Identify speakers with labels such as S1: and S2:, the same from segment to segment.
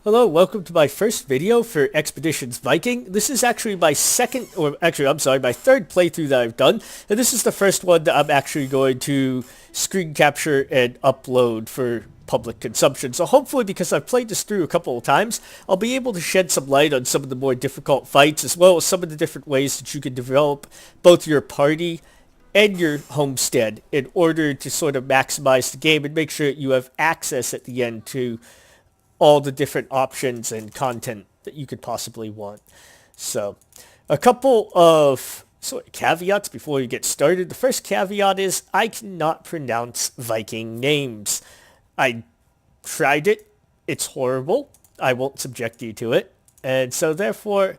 S1: Hello, welcome to my first video for Expeditions Viking. This is actually my my third playthrough that I've done, and this is the first one that I'm actually going to screen capture and upload for public consumption. So hopefully, because I've played this through a couple of times, I'll be able to shed some light on some of the more difficult fights, as well as some of the different ways that you can develop both your party and your homestead in order to sort of maximize the game and make sure that you have access at the end to all the different options and content that you could possibly want. So, a couple of sort of caveats before you get started. The first caveat is I cannot pronounce Viking names. I tried it. It's horrible. I won't subject you to it. And so therefore,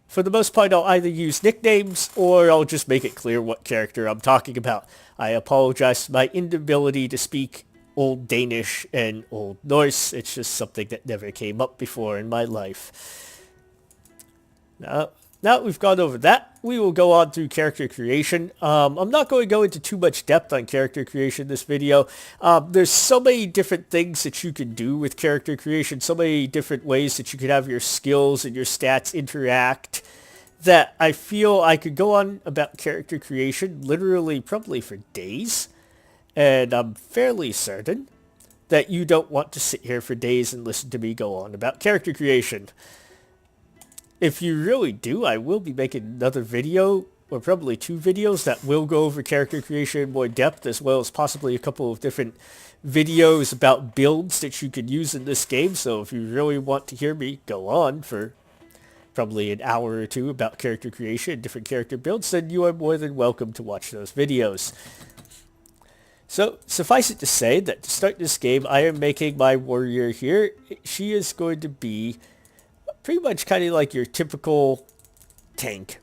S1: for the most part, I'll either use nicknames or I'll just make it clear what character I'm talking about. I apologize for my inability to speak Old Danish and Old Norse. It's just something that never came up before in my life. Now that we've gone over that, we will go on through character creation. I'm not going to go into too much depth on character creation in this video. There's so many different things that you can do with character creation, so many different ways that you could have your skills and your stats interact, that I feel I could go on about character creation literally probably for days. And I'm fairly certain that you don't want to sit here for days and listen to me go on about character creation. If you really do, I will be making another video, or probably two videos, that will go over character creation in more depth, as well as possibly a couple of different videos about builds that you can use in this game. So if you really want to hear me go on for probably an hour or two about character creation and different character builds, then you are more than welcome to watch those videos. So, suffice it to say that to start this game, I am making my warrior here. She is going to be pretty much kind of like your typical tank.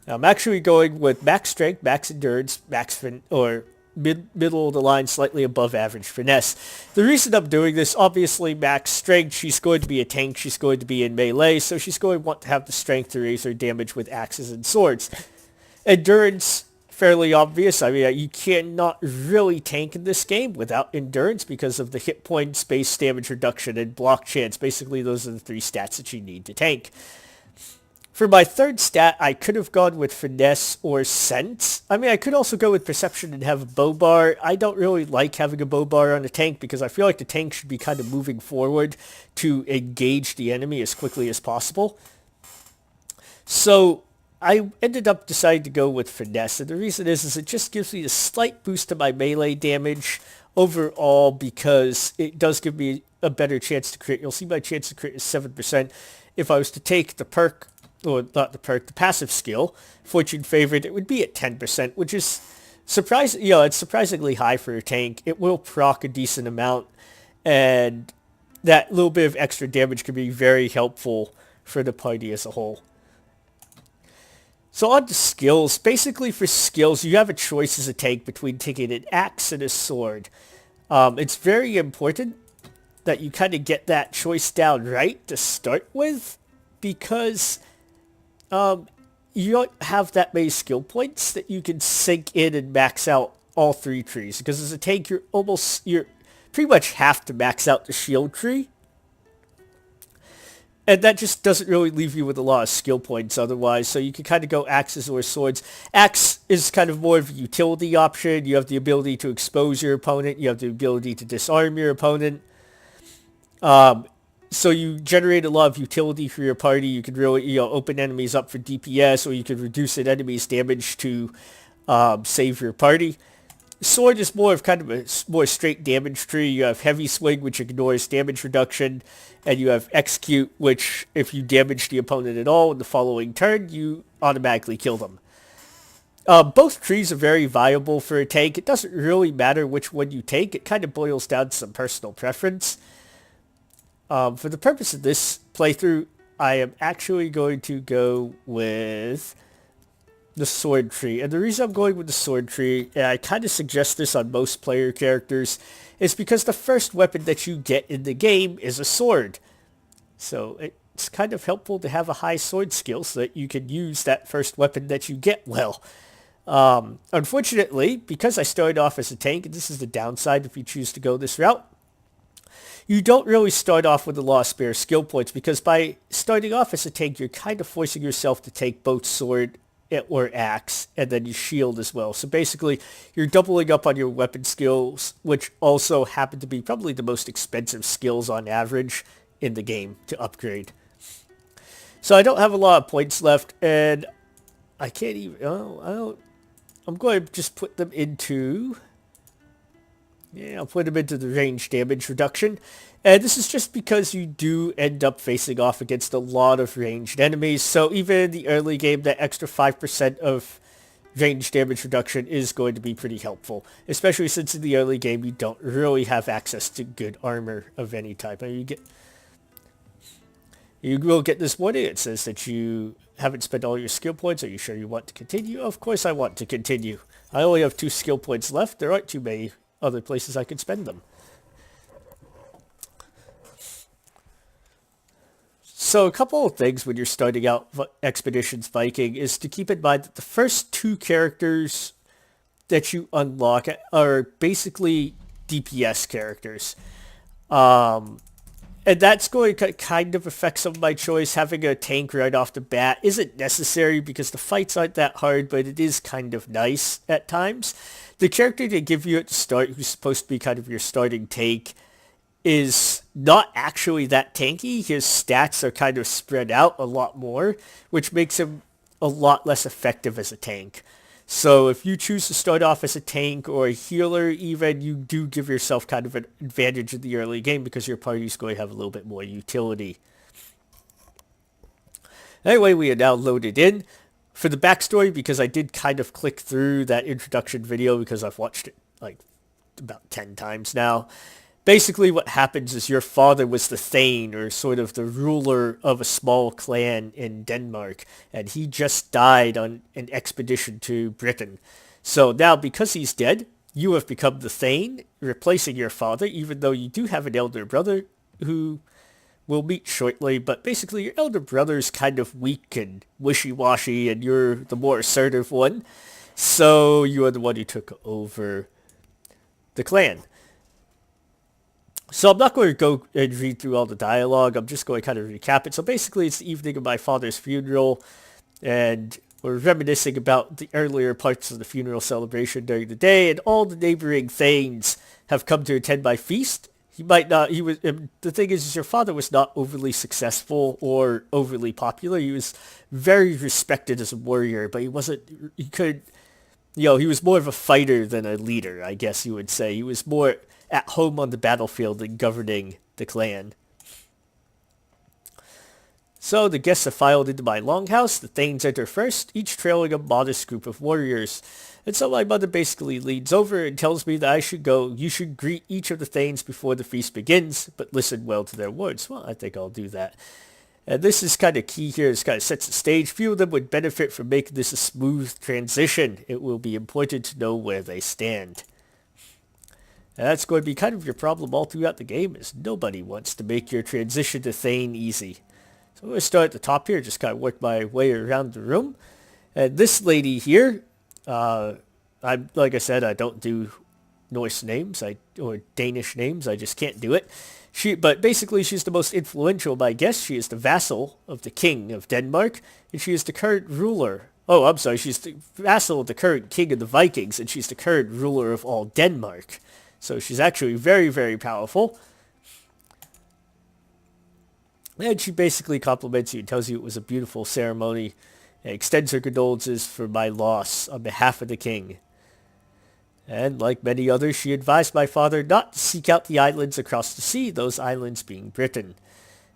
S1: Now, I'm actually going with max strength, max endurance, middle of the line, slightly above average finesse. The reason I'm doing this, obviously max strength, she's going to be a tank, she's going to be in melee, so she's going to want to have the strength to raise her damage with axes and swords. Endurance, fairly obvious. I mean, you cannot really tank in this game without endurance because of the hit points, base damage reduction, and block chance. Basically, those are the three stats that you need to tank. For my third stat, I could have gone with finesse or sense. I mean, I could also go with perception and have a bow bar. I don't really like having a bow bar on a tank because I feel like the tank should be kind of moving forward to engage the enemy as quickly as possible. So I ended up deciding to go with finesse, and the reason is it just gives me a slight boost to my melee damage overall because it does give me a better chance to crit. You'll see my chance to crit is 7%. If I was to take the perk, or not the perk, the passive skill, Fortune Favored, it would be at 10%, which is it's surprisingly high for a tank. It will proc a decent amount, and that little bit of extra damage can be very helpful for the party as a whole. So on to skills. Basically for skills, you have a choice as a tank between taking an axe and a sword. It's very important that you kind of get that choice down right to start with, because you don't have that many skill points that you can sink in and max out all three trees. Because as a tank, you're pretty much have to max out the shield tree. And that just doesn't really leave you with a lot of skill points otherwise, so you can kind of go axes or swords. Axe is kind of more of a utility option. You have the ability to expose your opponent. You have the ability to disarm your opponent. So you generate a lot of utility for your party. You can really open enemies up for DPS, or you can reduce an enemy's damage to save your party. Sword is more of kind of a more straight damage tree. You have Heavy Swing, which ignores damage reduction, and you have Execute, which if you damage the opponent at all in the following turn, you automatically kill them. Both trees are very viable for a tank. It doesn't really matter which one you take. It kind of boils down to some personal preference. For the purpose of this playthrough, I am actually going to go with the sword tree. And the reason I'm going with the sword tree, and I kind of suggest this on most player characters, is because the first weapon that you get in the game is a sword. So it's kind of helpful to have a high sword skill so that you can use that first weapon that you get well. Unfortunately, because I started off as a tank, and this is the downside if you choose to go this route, you don't really start off with a lot of spare skill points, because by starting off as a tank, you're kind of forcing yourself to take both sword or axe, and then your shield as well. So basically, you're doubling up on your weapon skills, which also happen to be probably the most expensive skills on average in the game to upgrade. So I don't have a lot of points left, and I can't even, I'm going to just put them into, I'll put them into the range damage reduction. And this is just because you do end up facing off against a lot of ranged enemies. So even in the early game, that extra 5% of range damage reduction is going to be pretty helpful. Especially since in the early game, you don't really have access to good armor of any type. You will get this warning. It says that you haven't spent all your skill points. Are you sure you want to continue? Of course I want to continue. I only have 2 skill points left. There aren't too many other places I could spend them. So a couple of things when you're starting out Expeditions Viking is to keep in mind that the first 2 characters that you unlock are basically DPS characters. And that's going to kind of affect some of my choice. Having a tank right off the bat isn't necessary because the fights aren't that hard, but it is kind of nice at times. The character they give you at the start, who's supposed to be kind of your starting tank, is not actually that tanky. His stats are kind of spread out a lot more, which makes him a lot less effective as a tank. So if you choose to start off as a tank or a healer even, you do give yourself kind of an advantage in the early game because your party's going to have a little bit more utility. Anyway, we are now loaded in. For the backstory, because I did kind of click through that introduction video because I've watched it like about 10 times now. Basically what happens is your father was the Thegn, or sort of the ruler of a small clan in Denmark, and he just died on an expedition to Britain. So now, because he's dead, you have become the Thegn, replacing your father, even though you do have an elder brother who we'll meet shortly, but basically your elder brother's kind of weak and wishy-washy, and you're the more assertive one, so you are the one who took over the clan. So I'm not going to go and read through all the dialogue. I'm just going to kind of recap it. So basically, it's the evening of my father's funeral, and we're reminiscing about the earlier parts of the funeral celebration during the day, and all the neighboring Thegns have come to attend my feast. The thing is your father was not overly successful or overly popular. He was very respected as a warrior, but he was more of a fighter than a leader, I guess you would say. He was more at home on the battlefield and governing the clan. So the guests have filed into my longhouse. The Thegns enter first, each trailing a modest group of warriors. And so my mother basically leans over and tells me that I should go. You should greet each of the Thegns before the feast begins, but listen well to their words. Well, I think I'll do that. And this is kind of key here. This kind of sets the stage. Few of them would benefit from making this a smooth transition. It will be important to know where they stand. And that's going to be kind of your problem all throughout the game, is nobody wants to make your transition to Thegn easy. So I'm going to start at the top here, just kind of work my way around the room. And this lady here, like I said, I don't do Norse names or Danish names. I just can't do it. But basically, she's the most influential, I guess. She is the vassal of the king of Denmark, and she is the current ruler. Oh, I'm sorry. She's the vassal of the current king of the Vikings, and she's the current ruler of all Denmark. So she's actually very, very powerful. And she basically compliments you and tells you it was a beautiful ceremony and extends her condolences for my loss on behalf of the king. And like many others, she advised my father not to seek out the islands across the sea, those islands being Britain.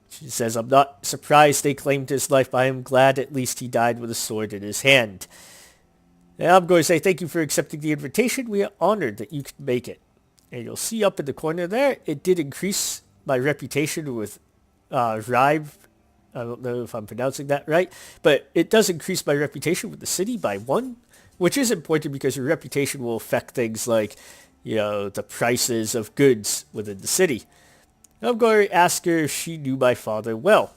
S1: She says, I'm not surprised they claimed his life, but I am glad at least he died with a sword in his hand. And I'm going to say thank you for accepting the invitation. We are honored that you could make it. And you'll see up in the corner there, it did increase my reputation with Rive. I don't know if I'm pronouncing that right, but it does increase my reputation with the city by 1, which is important because your reputation will affect things like, the prices of goods within the city. I'm going to ask her if she knew my father well.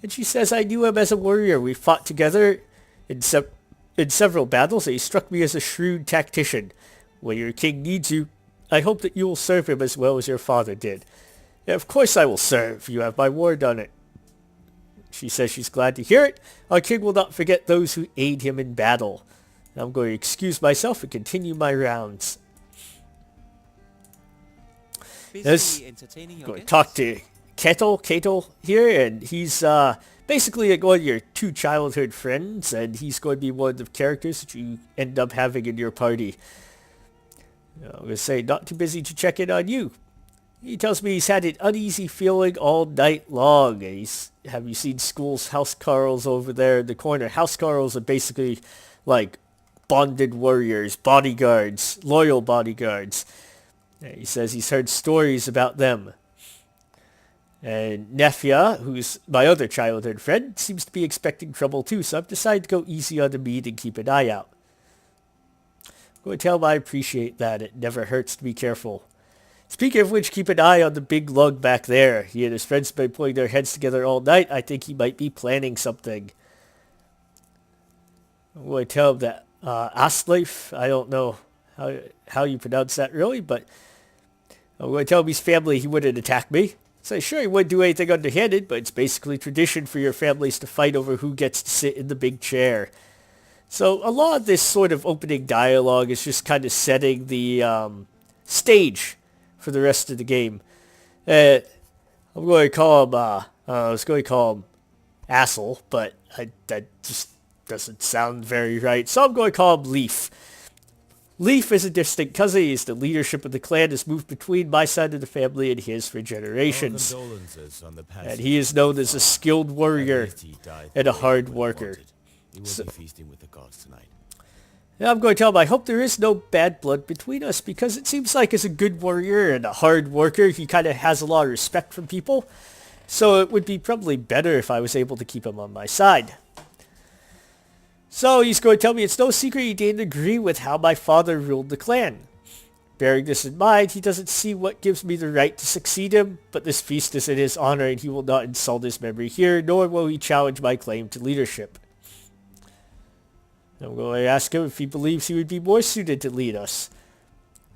S1: And she says, I knew him as a warrior. We fought together in several battles, and he struck me as a shrewd tactician. When your king needs you, I hope that you will serve him as well as your father did. Of course I will serve. You have my word on it. She says she's glad to hear it. Our king will not forget those who aid him in battle. I'm going to excuse myself and continue my rounds. Yes, I'm going to talk to Ketil here, and he's basically one of your two childhood friends, and he's going to be one of the characters that you end up having in your party. I'm going to say, not too busy to check in on you. He tells me he's had an uneasy feeling all night long. Have you seen school's housecarls over there in the corner? Housecarls are basically like bonded warriors, bodyguards, loyal bodyguards. He says he's heard stories about them. And Nefia, who's my other childhood friend, seems to be expecting trouble too, so I've decided to go easy on the meat and keep an eye out. I'm going to tell him I appreciate that. It never hurts to be careful. Speaking of which, keep an eye on the big lug back there. He and his friends have been putting their heads together all night. I think he might be planning something. I'm going to tell him that Asleif, I don't know how you pronounce that really, but I'm going to tell him his family he wouldn't attack me. So sure, he wouldn't do anything underhanded, but it's basically tradition for your families to fight over who gets to sit in the big chair. So a lot of this sort of opening dialogue is just kind of setting the stage for the rest of the game. I'm going to call him, I was going to call him Assel, but that just doesn't sound very right. So I'm going to call him Leaf. Leaf is a distant cousin. He's the leadership of the clan has moved between my side of the family and his for generations. And he is known as a skilled warrior and a hard worker. So, now I'm going to tell him I hope there is no bad blood between us, because it seems like as a good warrior and a hard worker, he kind of has a lot of respect from people. So it would be probably better if I was able to keep him on my side. So he's going to tell me it's no secret he didn't agree with how my father ruled the clan. Bearing this in mind, he doesn't see what gives me the right to succeed him, but this feast is in his honor and he will not insult his memory here, nor will he challenge my claim to leadership. I'm going to ask him if he believes he would be more suited to lead us.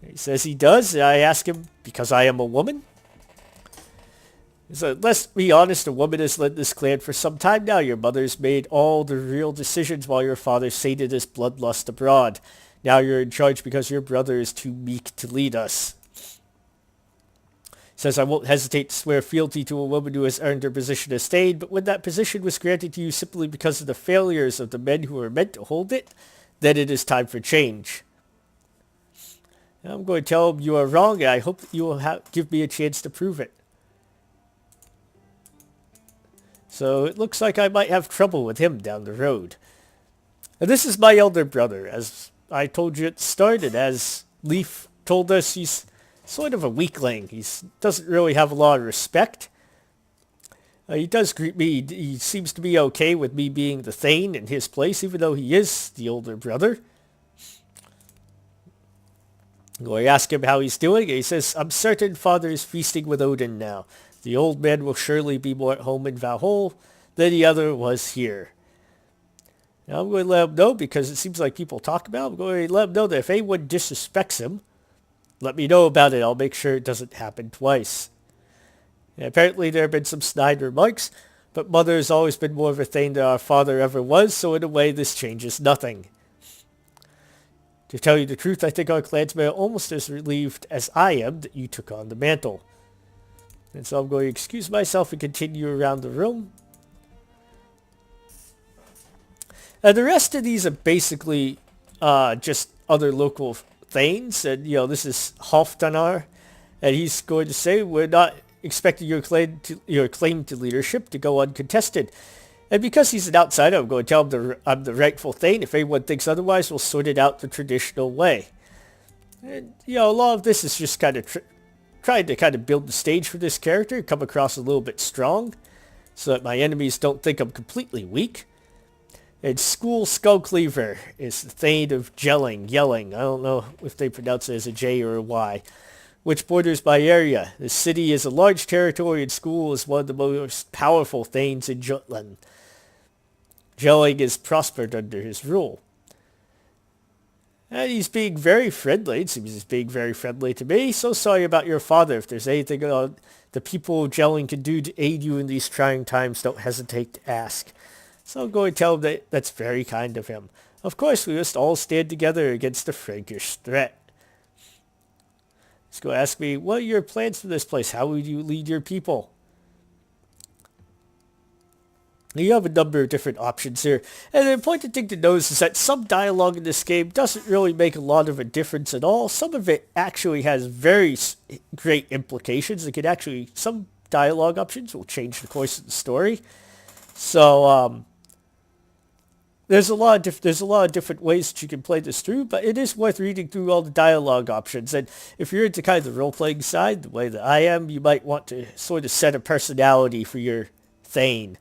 S1: He says he does, and I ask him, because I am a woman? So let's be honest, a woman has led this clan for some time now. Your mother's made all the real decisions while your father sated his bloodlust abroad. Now you're in charge because your brother is too meek to lead us. Says I won't hesitate to swear fealty to a woman who has earned her position as Thegn, but when that position was granted to you simply because of the failures of the men who were meant to hold it, then it is time for change. Now I'm going to tell him you are wrong, and I hope that you will give me a chance to prove it. So it looks like I might have trouble with him down the road. And this is my elder brother, as I told you at the start, and as Leaf told us, he's sort of a weakling. He doesn't really have a lot of respect. He does greet me. He seems to be okay with me being the Thegn in his place, even though he is the older brother. I'm going to ask him how he's doing. He says, I'm certain father is feasting with Odin now. The old man will surely be more at home in Valhalla than the other was here. Now I'm going to let him know, because it seems like people talk about him. I'm going to let him know that if anyone disrespects him, let me know about it. I'll make sure it doesn't happen twice. And apparently there have been some snide remarks, but mother has always been more of a Thegn than our father ever was, so in a way this changes nothing. To tell you the truth, I think our clansmen are almost as relieved as I am that you took on the mantle. And so I'm going to excuse myself and continue around the room. And the rest of these are basically just other local Thegns. And, this is Halfdanar. And he's going to say, we're not expecting your claim to leadership to go uncontested. And because he's an outsider, I'm going to tell him I'm the rightful Thegn. If anyone thinks otherwise, we'll sort it out the traditional way. And, a lot of this is just kind of trying to kind of build the stage for this character, come across a little bit strong, so that my enemies don't think I'm completely weak. And School Skullcleaver is the Thegn of Yelling. I don't know if they pronounce it as a J or a Y, which borders my area. The city is a large territory, and School is one of the most powerful Thegns in Jutland. Yelling has prospered under his rule. And he's being very friendly. It seems he's being very friendly to me. So sorry about your father. If there's anything the people of Jelling can do to aid you in these trying times, don't hesitate to ask. So I'm going to tell him that that's very kind of him. Of course, we must all stand together against the Frankish threat. He's going to ask me, what are your plans for this place? How would you lead your people? You have a number of different options here. And the important thing to notice is that some dialogue in this game doesn't really make a lot of a difference at all. Some of it actually has very great implications. It could actually, some dialogue options will change the course of the story. So, there's a lot of different ways that you can play this through, but it is worth reading through all the dialogue options. And if you're into kind of the role-playing side, the way that I am, you might want to sort of set a personality for your Thegn.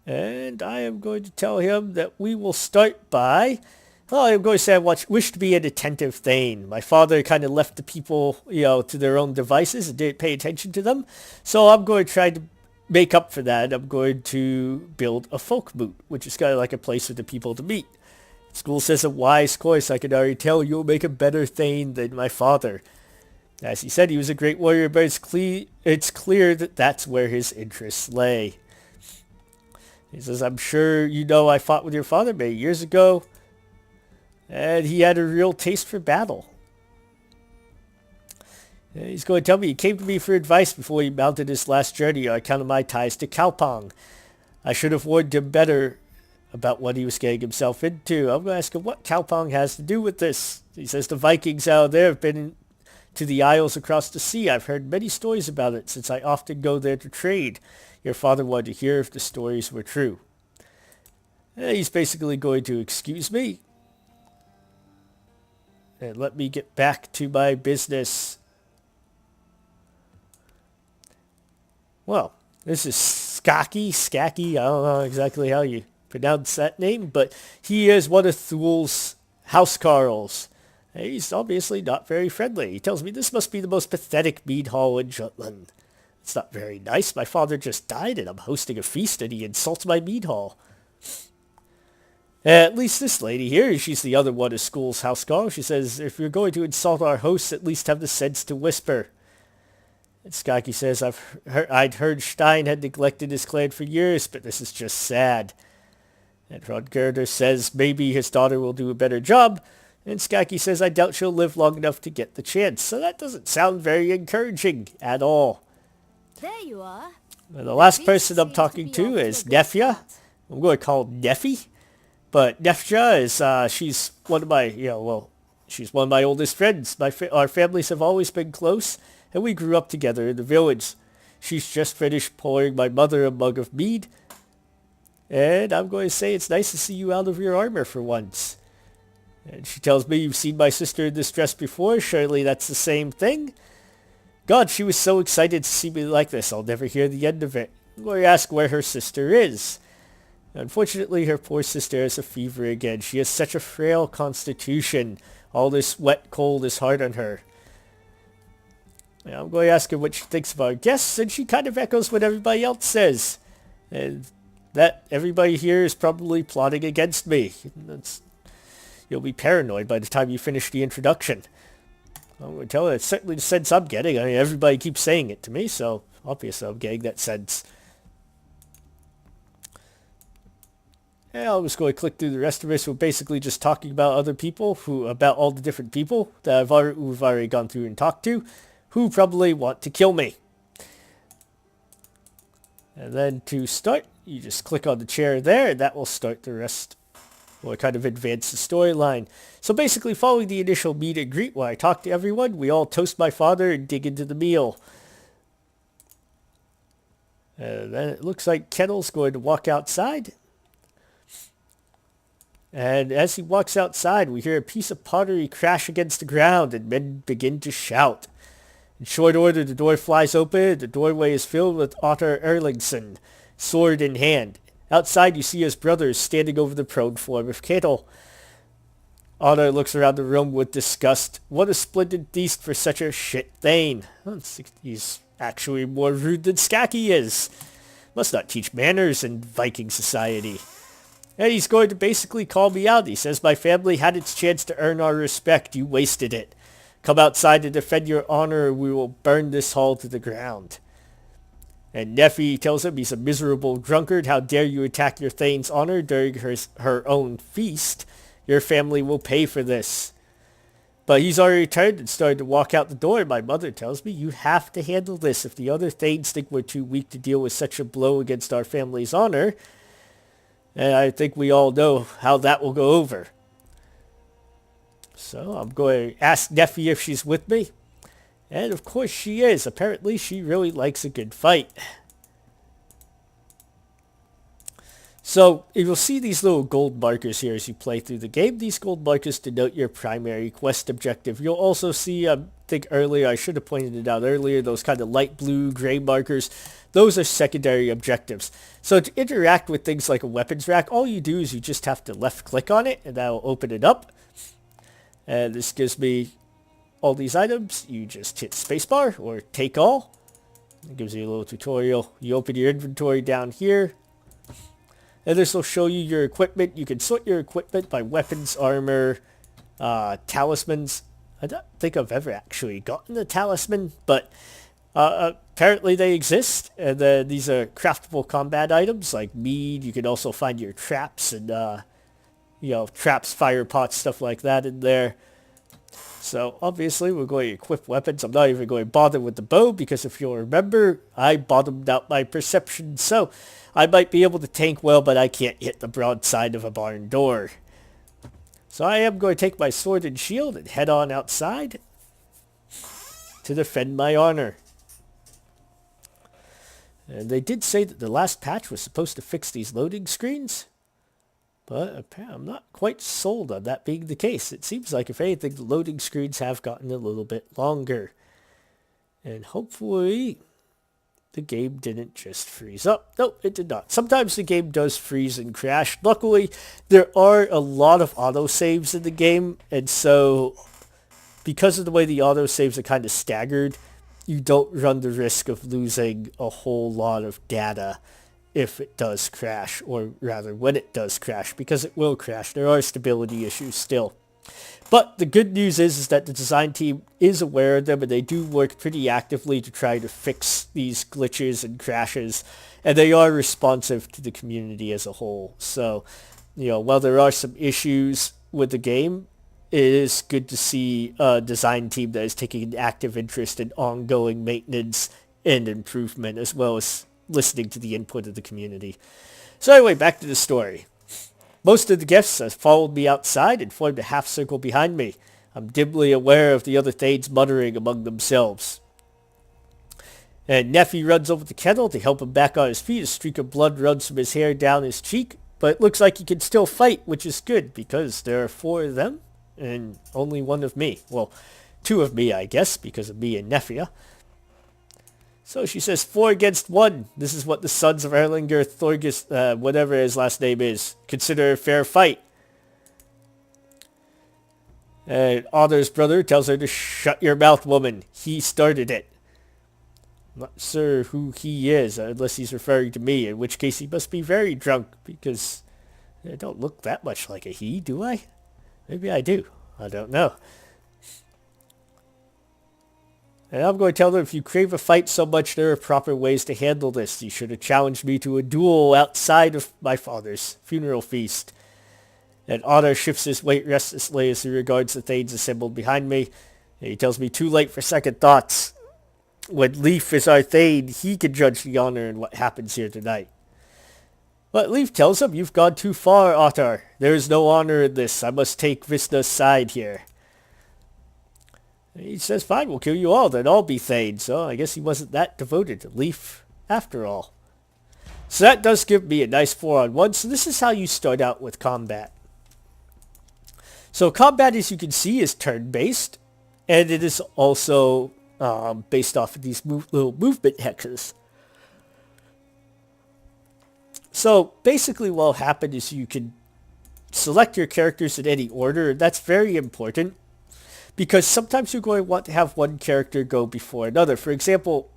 S1: And I am going to tell him that we will start by... Well, I'm going to say I wish to be an attentive Thegn. My father kind of left the people, to their own devices and didn't pay attention to them. So I'm going to try to make up for that. I'm going to build a folk moot, which is kind of like a place for the people to meet. School says a wise course. I can already tell you'll make a better Thegn than my father. As he said, he was a great warrior, but it's clear that that's where his interests lay. He says, I'm sure you know I fought with your father many years ago, and he had a real taste for battle. And he's going to tell me he came to me for advice before he mounted his last journey on account of my ties to Kalpang. I should have warned him better about what he was getting himself into. I'm going to ask him what Kalpang has to do with this. He says the Vikings out there have been to the isles across the sea. I've heard many stories about it since I often go there to trade. Your father wanted to hear if the stories were true. And he's basically going to excuse me and let me get back to my business. Well, this is Skaki, I don't know exactly how you pronounce that name, but he is one of Thul's housecarls. He's obviously not very friendly. He tells me this must be the most pathetic mead hall in Jutland. It's not very nice. My father just died and I'm hosting a feast and he insults my mead hall. At least this lady here, she's the other one of school's housecarl. She says, if you're going to insult our hosts, at least have the sense to whisper. And Skaki says, I'd heard Stein had neglected his clan for years, but this is just sad. And Rodgerder says maybe his daughter will do a better job. And Skaki says, I doubt she'll live long enough to get the chance. So that doesn't sound very encouraging at all.
S2: There you are.
S1: And the last person I'm talking to is Nefja. I'm going to call her Neffy. But Nefja is, she's one of my, she's one of my oldest friends. Our families have always been close, and we grew up together in the village. She's just finished pouring my mother a mug of mead. And I'm going to say it's nice to see you out of your armor for once. And she tells me you've seen my sister in this dress before. Surely that's the same thing. God, she was so excited to see me like this. I'll never hear the end of it. I'm going to ask where her sister is. Unfortunately, her poor sister has a fever again. She has such a frail constitution. All this wet cold is hard on her. I'm going to ask her what she thinks of our guests, and she kind of echoes what everybody else says. And that everybody here is probably plotting against me. You'll be paranoid by the time you finish the introduction. I'm going to tell her it's certainly the sense I'm getting. I mean, everybody keeps saying it to me, so obviously I'm getting that sense. And I'm just going to click through the rest of this. We're basically just talking about other people, about all the different people that we've already gone through and talked to, who probably want to kill me. And then to start, you just click on the chair there, and that will start the rest, or kind of advance the storyline. So basically, following the initial meet and greet where I talk to everyone, we all toast my father and dig into the meal. And then it looks like Kettle's going to walk outside. And as he walks outside, we hear a piece of pottery crash against the ground, and men begin to shout. In short order, the door flies open. The doorway is filled with Ottar Erlingsson, sword in hand. Outside, you see his brothers standing over the prone form of Kettle. Ottar looks around the room with disgust. What a splendid feast for such a shit Thegn. He's actually more rude than Skaki is. Must not teach manners in Viking society. And he's going to basically call me out. He says, my family had its chance to earn our respect. You wasted it. Come outside to defend your honor, or we will burn this hall to the ground. And Neffy tells him he's a miserable drunkard. How dare you attack your Thane's honor during her own feast? Your family will pay for this. But he's already turned and started to walk out the door. My mother tells me, you have to handle this. If the other Thanes think we're too weak to deal with such a blow against our family's honor, and I think we all know how that will go over. So I'm going to ask Neffy if she's with me. And of course she is. Apparently she really likes a good fight. So you'll see these little gold markers here as you play through the game. These gold markers denote your primary quest objective. You'll also see, I think earlier, I should have pointed it out earlier, those kind of light blue, gray markers. Those are secondary objectives. So to interact with things like a weapons rack, all you do is you just have to left click on it and that will open it up. And this gives me all these items. You just hit spacebar or take all. It gives you a little tutorial. You open your inventory down here. And this will show you your equipment. You can sort your equipment by weapons, armor, talismans. I don't think I've ever actually gotten a talisman, but apparently they exist. And then these are craftable combat items like mead. You can also find your traps and, traps, fire pots, stuff like that in there. So obviously we're going to equip weapons. I'm not even going to bother with the bow because if you'll remember, I bottomed out my perception. So I might be able to tank well, but I can't hit the broadside of a barn door. So I am going to take my sword and shield and head on outside to defend my honor. And they did say that the last patch was supposed to fix these loading screens. But I'm not quite sold on that being the case. It seems like, if anything, the loading screens have gotten a little bit longer. And hopefully the game didn't just freeze up. No, it did not. Sometimes the game does freeze and crash. Luckily, there are a lot of autosaves in the game. And so, because of the way the autosaves are kind of staggered, you don't run the risk of losing a whole lot of data if it does crash, or rather when it does crash, because it will crash. There are stability issues still. But the good news is that the design team is aware of them, and they do work pretty actively to try to fix these glitches and crashes, and they are responsive to the community as a whole. So, while there are some issues with the game, it is good to see a design team that is taking an active interest in ongoing maintenance and improvement, as well as listening to the input of the community. So anyway, back to the story. Most of the guests have followed me outside and formed a half circle behind me. I'm dimly aware of the other Thanes muttering among themselves. And Neffy runs over the kettle to help him back on his feet. A streak of blood runs from his hair down his cheek, but it looks like he can still fight, which is good because there are 4 of them and only 1 of me. Well, 2 of me, I guess, because of me and Neffia. So she says 4 against 1. This is what the sons of Erlinger Thorgus, whatever his last name is, consider a fair fight. And Otter's brother tells her to shut your mouth, woman. He started it. I'm not sure who he is, unless he's referring to me, in which case he must be very drunk, because I don't look that much like a he, do I? Maybe I do. I don't know. And I'm going to tell them, if you crave a fight so much, there are proper ways to handle this. You should have challenged me to a duel outside of my father's funeral feast. And Otter shifts his weight restlessly as he regards the Thanes assembled behind me. And he tells me, too late for second thoughts. When Leif is our Thane, he can judge the honor and what happens here tonight. But Leif tells him, you've gone too far, Ottar. There is no honor in this. I must take Wisna's side here. He says, fine, we'll kill you all, then I'll be Thane. So I guess he wasn't that devoted to Leif after all. So that does give me a nice 4-on-1. So this is how you start out with combat. So combat, as you can see, is turn-based. And it is also based off of these little movement hexes. So basically what will happen is you can select your characters in any order. And that's very important, because sometimes you're going to want to have one character go before another. For example,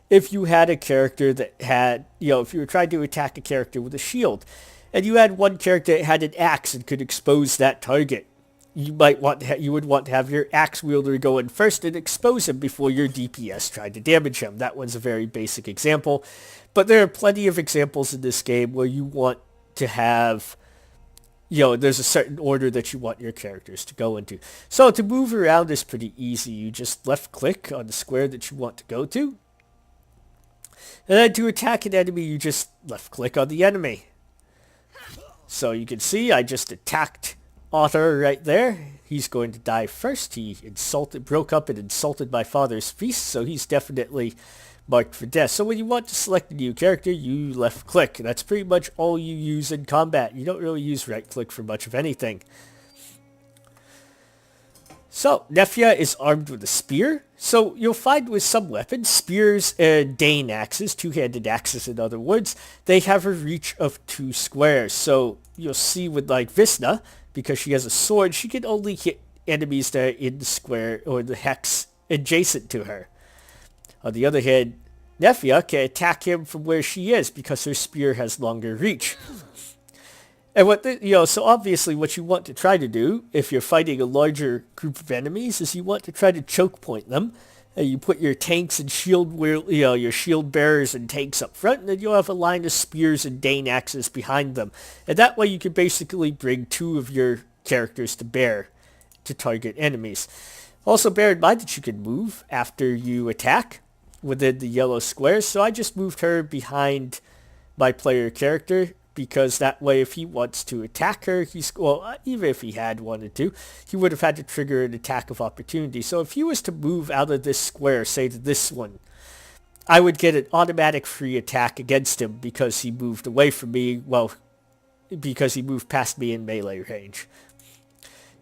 S1: if you had a character that had, if you were trying to attack a character with a shield, and you had one character that had an axe and could expose that target. You would want to have your axe wielder go in first and expose him before your DPS tried to damage him. That one's a very basic example, but there are plenty of examples in this game where you want to have, there's a certain order that you want your characters to go into. So to move around is pretty easy. You just left click on the square that you want to go to, and then to attack an enemy, you just left click on the enemy. So you can see I just attacked Otter right there. He's going to die first. He broke up and insulted my father's feast, so he's definitely marked for death. So when you want to select a new character, you left click. That's pretty much all you use in combat. You don't really use right click for much of anything. So Nefja is armed with a spear. So you'll find with some weapons, spears and Thegn axes, two-handed axes in other words, they have a reach of 2 squares. So you'll see with like Wisna, because she has a sword, she can only hit enemies that are in the square or the hex adjacent to her. On the other hand, Nefja can attack him from where she is because her spear has longer reach. And so obviously what you want to try to do if you're fighting a larger group of enemies is you want to try to choke point them. And you put your tanks and your shield bearers and tanks up front, and then you'll have a line of spears and Thegn axes behind them. And that way you can basically bring 2 of your characters to bear to target enemies. Also bear in mind that you can move after you attack within the yellow squares. So I just moved her behind my player character, because that way if he wants to attack her, even if he had wanted to, he would have had to trigger an attack of opportunity. So if he was to move out of this square, say to this one, I would get an automatic free attack against him because he moved away from me, because he moved past me in melee range.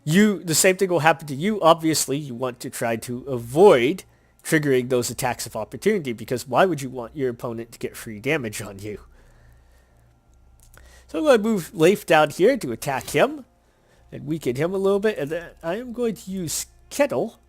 S1: The same thing will happen to you. Obviously, you want to try to avoid triggering those attacks of opportunity, because why would you want your opponent to get free damage on you? So I'm going to move Leif down here to attack him and weaken him a little bit. And then I am going to use Kettle.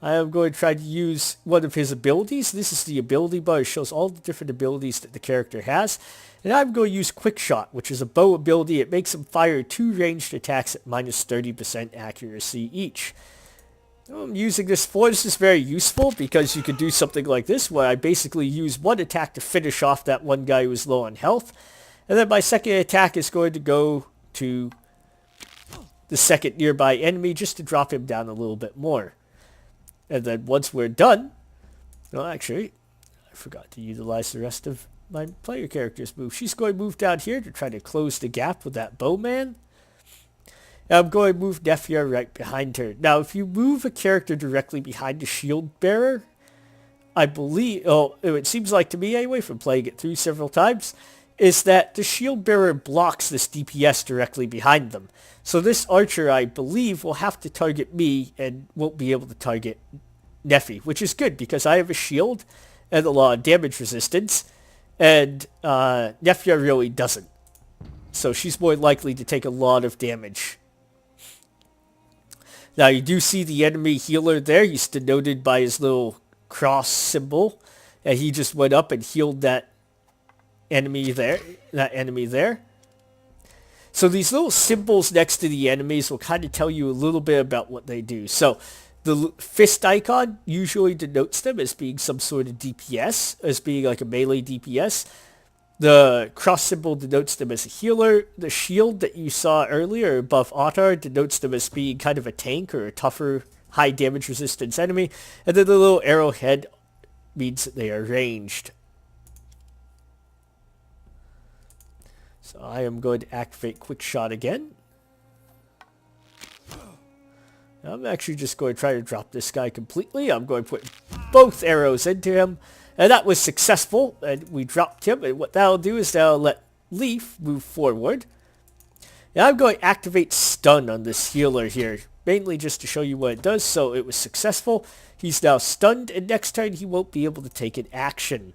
S1: I am going to try to use one of his abilities. This is the ability bar. It shows all the different abilities that the character has. And I'm going to use Quick Shot, which is a bow ability. It makes him fire 2 ranged attacks at minus 30% accuracy each. I'm using this for. This is very useful because you could do something like this where I basically use one attack to finish off that one guy who is low on health. And then my second attack is going to go to the second nearby enemy just to drop him down a little bit more. And then once we're done, actually, I forgot to utilize the rest of my player character's move. She's going to move down here to try to close the gap with that bowman. And I'm going to move Nefja right behind her. Now, if you move a character directly behind the shield bearer, I believe, it seems like to me anyway, from playing it through several times, is that the shield bearer blocks this DPS directly behind them. So this archer, I believe, will have to target me and won't be able to target Neffi, which is good because I have a shield and a lot of damage resistance, and Nefja really doesn't. So she's more likely to take a lot of damage. Now you do see the enemy healer there. He's denoted by his little cross symbol, and he just went up and healed that enemy there. So these little symbols next to the enemies will kind of tell you a little bit about what they do. So the fist icon usually denotes them as being some sort of DPS, as being like a melee DPS. The cross symbol denotes them as a healer. The shield that you saw earlier above Ottar denotes them as being kind of a tank or a tougher, high damage resistance enemy. And then the little arrowhead means that they are ranged. So I am going to activate Quick Shot again. I'm actually just going to try to drop this guy completely. I'm going to put both arrows into him. And that was successful. And we dropped him. And what that'll do is that'll let Leaf move forward. And I'm going to activate Stun on this healer here. Mainly just to show you what it does. So it was successful. He's now stunned. And next turn he won't be able to take an action.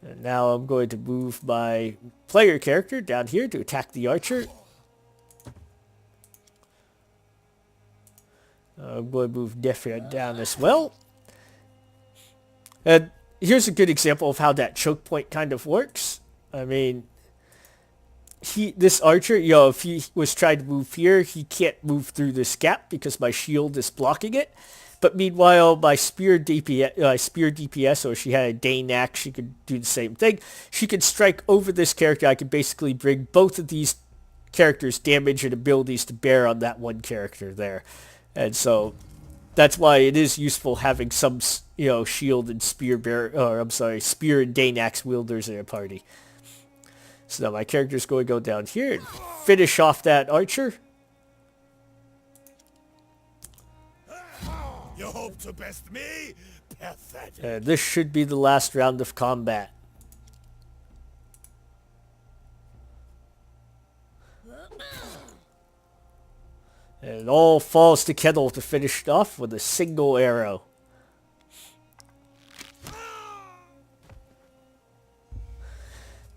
S1: And now I'm going to move my player character down here to attack the archer. I'm going to move Nefja down as well. And here's a good example of how that choke point kind of works. I mean, this archer, if he was trying to move here, he can't move through this gap because my shield is blocking it. But meanwhile, my spear DPS, or she had a Thegn axe, she could do the same thing. She could strike over this character. I could basically bring both of these characters' damage and abilities to bear on that one character there. And so that's why it is useful having some, shield and spear spear and Thegn axe wielders in a party. So now my character's going to go down here and finish off that archer.
S3: You hope to best me? Pathetic.
S1: And this should be the last round of combat. And it all falls to Kettle to finish it off with a single arrow.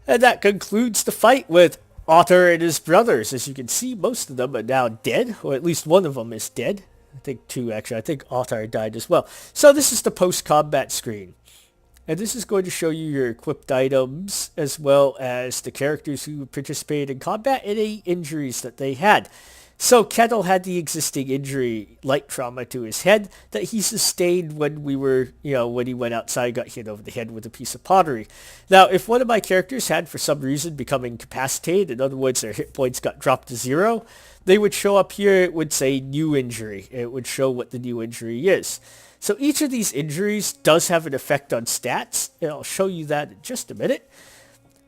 S1: And that concludes the fight with Otter and his brothers. As you can see, most of them are now dead, or at least one of them is dead. I think two, actually. I think Otter died as well. So this is the post-combat screen. And this is going to show you your equipped items, as well as the characters who participated in combat and any injuries that they had. So Kettle had the existing injury, light trauma to his head, that he sustained when when he went outside, got hit over the head with a piece of pottery. Now, if one of my characters had, for some reason, become incapacitated, in other words, their hit points got dropped to 0, they would show up here, it would say new injury. It would show what the new injury is. So each of these injuries does have an effect on stats, and I'll show you that in just a minute.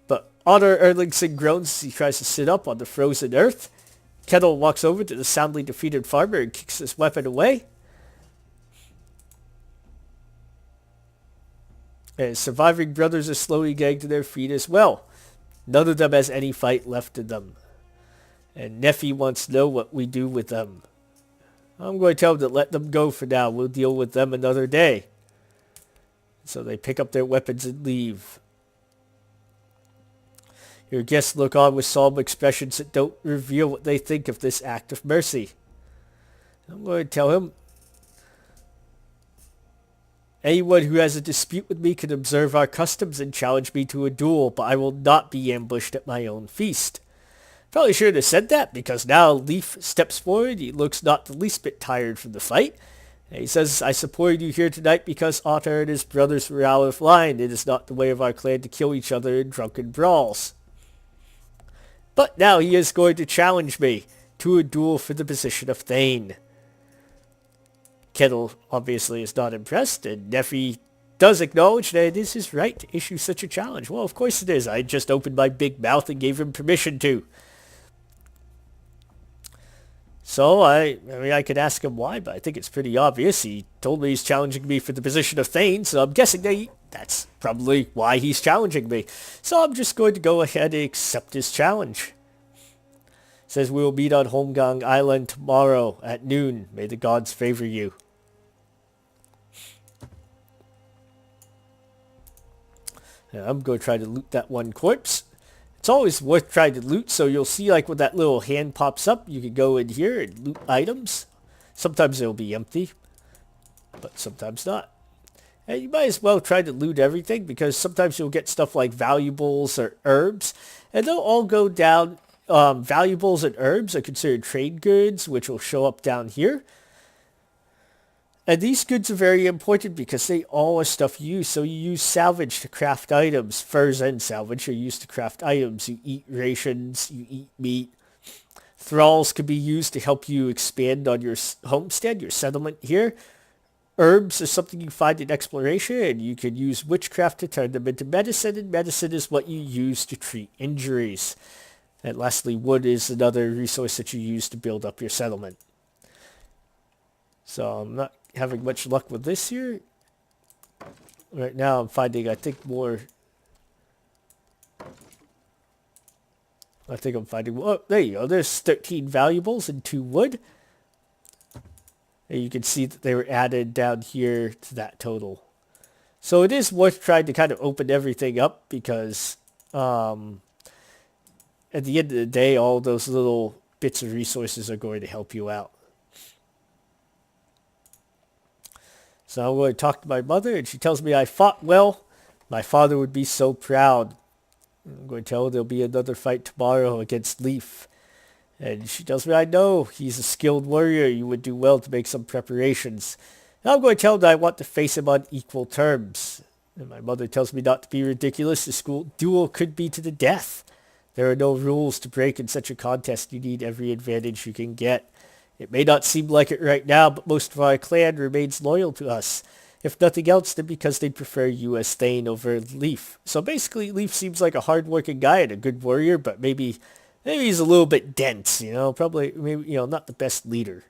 S1: But Otter Erlingsson groans as he tries to sit up on the frozen earth. Kettle walks over to the soundly defeated farmer and kicks his weapon away. And his surviving brothers are slowly getting to their feet as well. None of them has any fight left in them. And Nephi wants to know what we do with them. I'm going to tell them to let them go for now. We'll deal with them another day. So they pick up their weapons and leave. Your guests look on with solemn expressions that don't reveal what they think of this act of mercy. I'm going to tell him, anyone who has a dispute with me can observe our customs and challenge me to a duel, but I will not be ambushed at my own feast. Probably should have said that, because now Leaf steps forward. He looks not the least bit tired from the fight. And he says, I supported you here tonight because Otter and his brothers were out of line. It is not the way of our clan to kill each other in drunken brawls. But now he is going to challenge me to a duel for the position of Thegn. Kettle obviously is not impressed, and Nephi does acknowledge that it is his right to issue such a challenge. Well, of course it is. I just opened my big mouth and gave him permission to. So, I could ask him why, but I think it's pretty obvious. He told me he's challenging me for the position of Thegn, so I'm guessing that that's probably why he's challenging me. So I'm just going to go ahead and accept his challenge. Says we will meet on Holmgang Island tomorrow at noon. May the gods favor you. Now I'm going to try to loot that one corpse. It's always worth trying to loot, so you'll see like when that little hand pops up, you can go in here and loot items. Sometimes they'll be empty, but sometimes not. And you might as well try to loot everything, because sometimes you'll get stuff like valuables or herbs, and they'll all go down. Valuables and herbs are considered trade goods, which will show up down here. And these goods are very important because they all are stuff you use. So you use salvage to craft items. Furs and salvage are used to craft items. You eat rations, you eat meat. Thralls can be used to help you expand on your homestead, your settlement here. Herbs is something you find in exploration, and you can use witchcraft to turn them into medicine, and medicine is what you use to treat injuries. And lastly, wood is another resource that you use to build up your settlement. So I'm not having much luck with this here. Right now I'm finding, I think I'm finding, oh, there you go. There's 13 valuables and 2 wood. And you can see that they were added down here to that total. So it is worth trying to kind of open everything up, because at the end of the day, all those little bits of resources are going to help you out. So I'm going to talk to my mother, and she tells me I fought well. My father would be so proud. I'm going to tell her there'll be another fight tomorrow against Leaf. And she tells me, I know, he's a skilled warrior. You would do well to make some preparations. And I'm going to tell him that I want to face him on equal terms. And my mother tells me not to be ridiculous. The school duel could be to the death. There are no rules to break in such a contest. You need every advantage you can get. It may not seem like it right now, but most of our clan remains loyal to us. If nothing else, then because they prefer you as Thegn over Leaf. So basically, Leaf seems like a hard-working guy and a good warrior, but maybe he's a little bit dense, probably, maybe, not the best leader.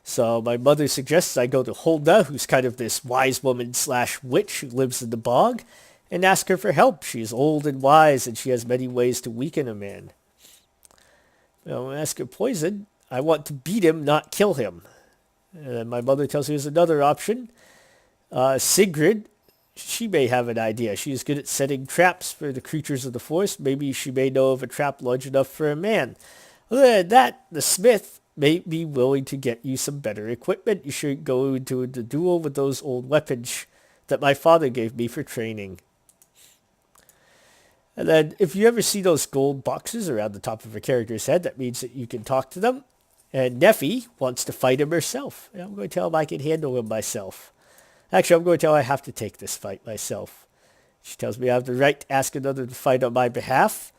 S1: So my mother suggests I go to Hulda, who's kind of this wise woman / witch who lives in the bog, and ask her for help. She's old and wise, and she has many ways to weaken a man. I'll ask her poison. I want to beat him, not kill him. And then my mother tells me there's another option. Sigrid, she may have an idea. She is good at setting traps for the creatures of the forest. Maybe she may know of a trap large enough for a man. Other than that, the smith may be willing to get you some better equipment. You should go into the duel with those old weapons that my father gave me for training. And then if you ever see those gold boxes around the top of a character's head, that means that you can talk to them. And Neffy wants to fight him herself. And I'm going to tell him I can handle him myself. Actually, I'm going to tell her I have to take this fight myself. She tells me I have the right to ask another to fight on my behalf.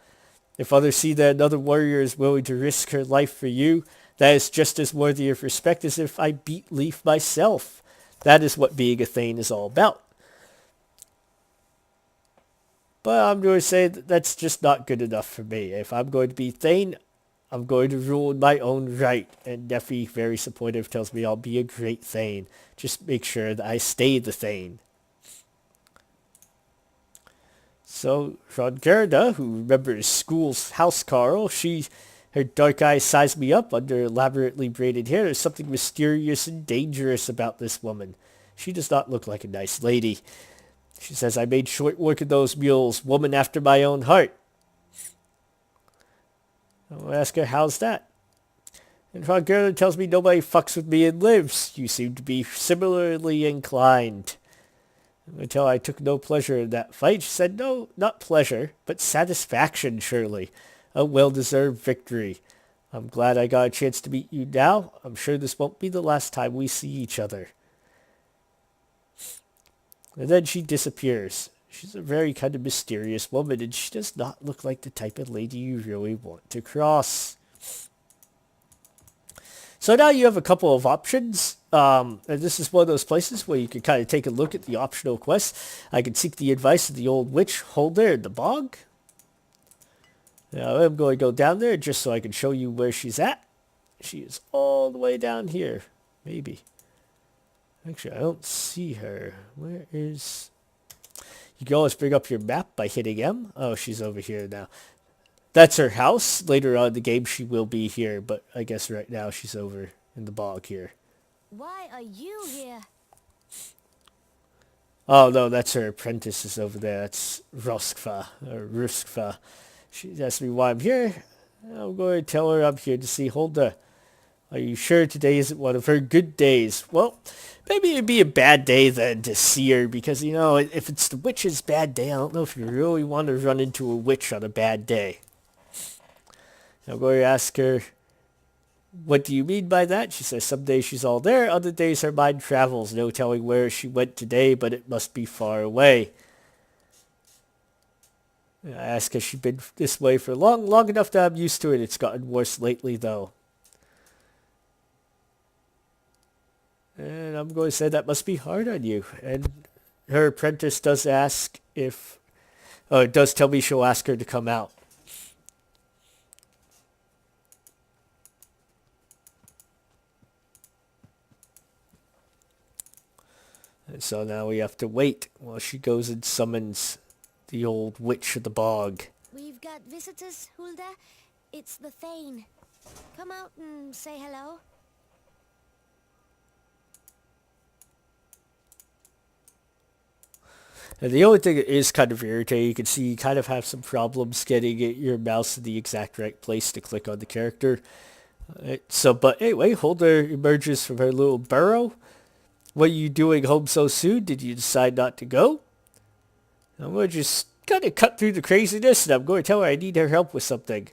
S1: If others see that another warrior is willing to risk her life for you, that is just as worthy of respect as if I beat Leaf myself. That is what being a Thegn is all about. But I'm going to say that that's just not good enough for me. If I'm going to be Thegn, I'm going to rule in my own right. And Neffy, very supportive, tells me I'll be a great Thegn. Just make sure that I stay the Thegn. So, Rongerda, who remembers school's house Carl, her dark eyes size me up under elaborately braided hair. There's something mysterious and dangerous about this woman. She does not look like a nice lady. She says, I made short work of those mules, woman after my own heart. I'll ask her, how's that? And Rongerda tells me nobody fucks with me and lives. You seem to be similarly inclined. I'm going to tell her I took no pleasure in that fight. She said, no, not pleasure, but satisfaction, surely. A well-deserved victory. I'm glad I got a chance to meet you now. I'm sure this won't be the last time we see each other. And then she disappears. She's a very kind of mysterious woman, and she does not look like the type of lady you really want to cross. So now you have a couple of options. And this is one of those places where you can kind of take a look at the optional quests. I can seek the advice of the old witch Hulda in the bog. Now I'm going to go down there just so I can show you where she's at. She is all the way down here. Maybe. Actually, I don't see her. Where is... You can always bring up your map by hitting M. Oh, she's over here now. That's her house. Later on in the game, she will be here, but I guess right now she's over in the bog here.
S2: Why are you here?
S1: Oh, no, that's her apprentice is over there. That's Roskva, or Ruskva. She asked me why I'm here. I'm going to tell her I'm here to see Hulda. Are you sure today isn't one of her good days? Well, maybe it'd be a bad day then to see her, because, if it's the witch's bad day, I don't know if you really want to run into a witch on a bad day. I'm going to ask her, what do you mean by that? She says some days she's all there, other days her mind travels. No telling where she went today, but it must be far away. I ask has she been this way for long enough that I'm used to it. It's gotten worse lately, though. And I'm going to say that must be hard on you. And her apprentice does ask if... does tell me she'll ask her to come out. And so now we have to wait while she goes and summons the old witch of the bog.
S2: We've got visitors, Hulda. It's the Thegn. Come out and say hello.
S1: And the only thing that is kind of irritating, you can see you kind of have some problems getting your mouse in the exact right place to click on the character. But anyway, Hulda emerges from her little burrow. What are you doing home so soon? Did you decide not to go? I'm going to just kind of cut through the craziness, and I'm going to tell her I need her help with something.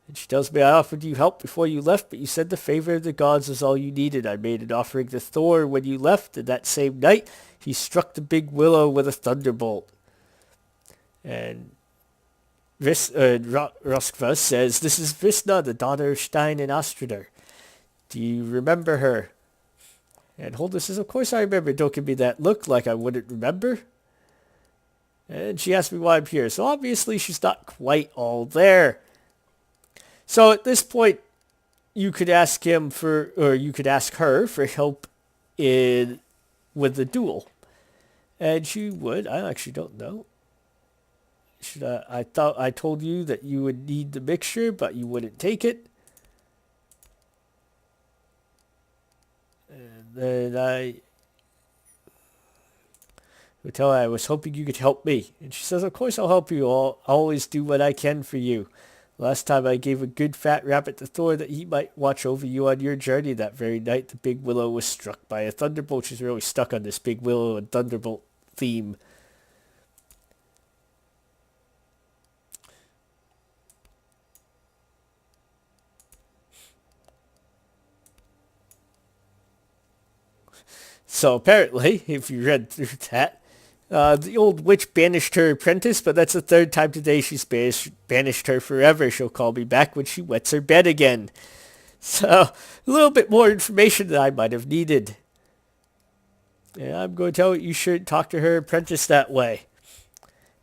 S1: And she tells me I offered you help before you left, but you said the favor of the gods was all you needed. I made an offering to Thor when you left, and that same night, he struck the big willow with a thunderbolt. And Roskva says, this is Wisna, the daughter of Stein and Ostrider. Do you remember her? And Hulda says, of course I remember. Don't give me that look like I wouldn't remember. And she asks me why I'm here. So obviously she's not quite all there. So at this point, you could ask him for, or you could ask her for help with the duel. And she would. I actually don't know. I thought I told you that you would need the mixture, but you wouldn't take it. And then I would tell her I was hoping you could help me. And she says, of course I'll help you. I'll always do what I can for you. Last time I gave a good fat rabbit to Thor that he might watch over you on your journey. That very night the big willow was struck by a thunderbolt. She's really stuck on this big willow and thunderbolt theme. So apparently, if you read through that, the old witch banished her apprentice, but that's the third time today she's banished her forever. She'll call me back when she wets her bed again. So, a little bit more information than I might have needed. And I'm going to tell you shouldn't talk to her apprentice that way.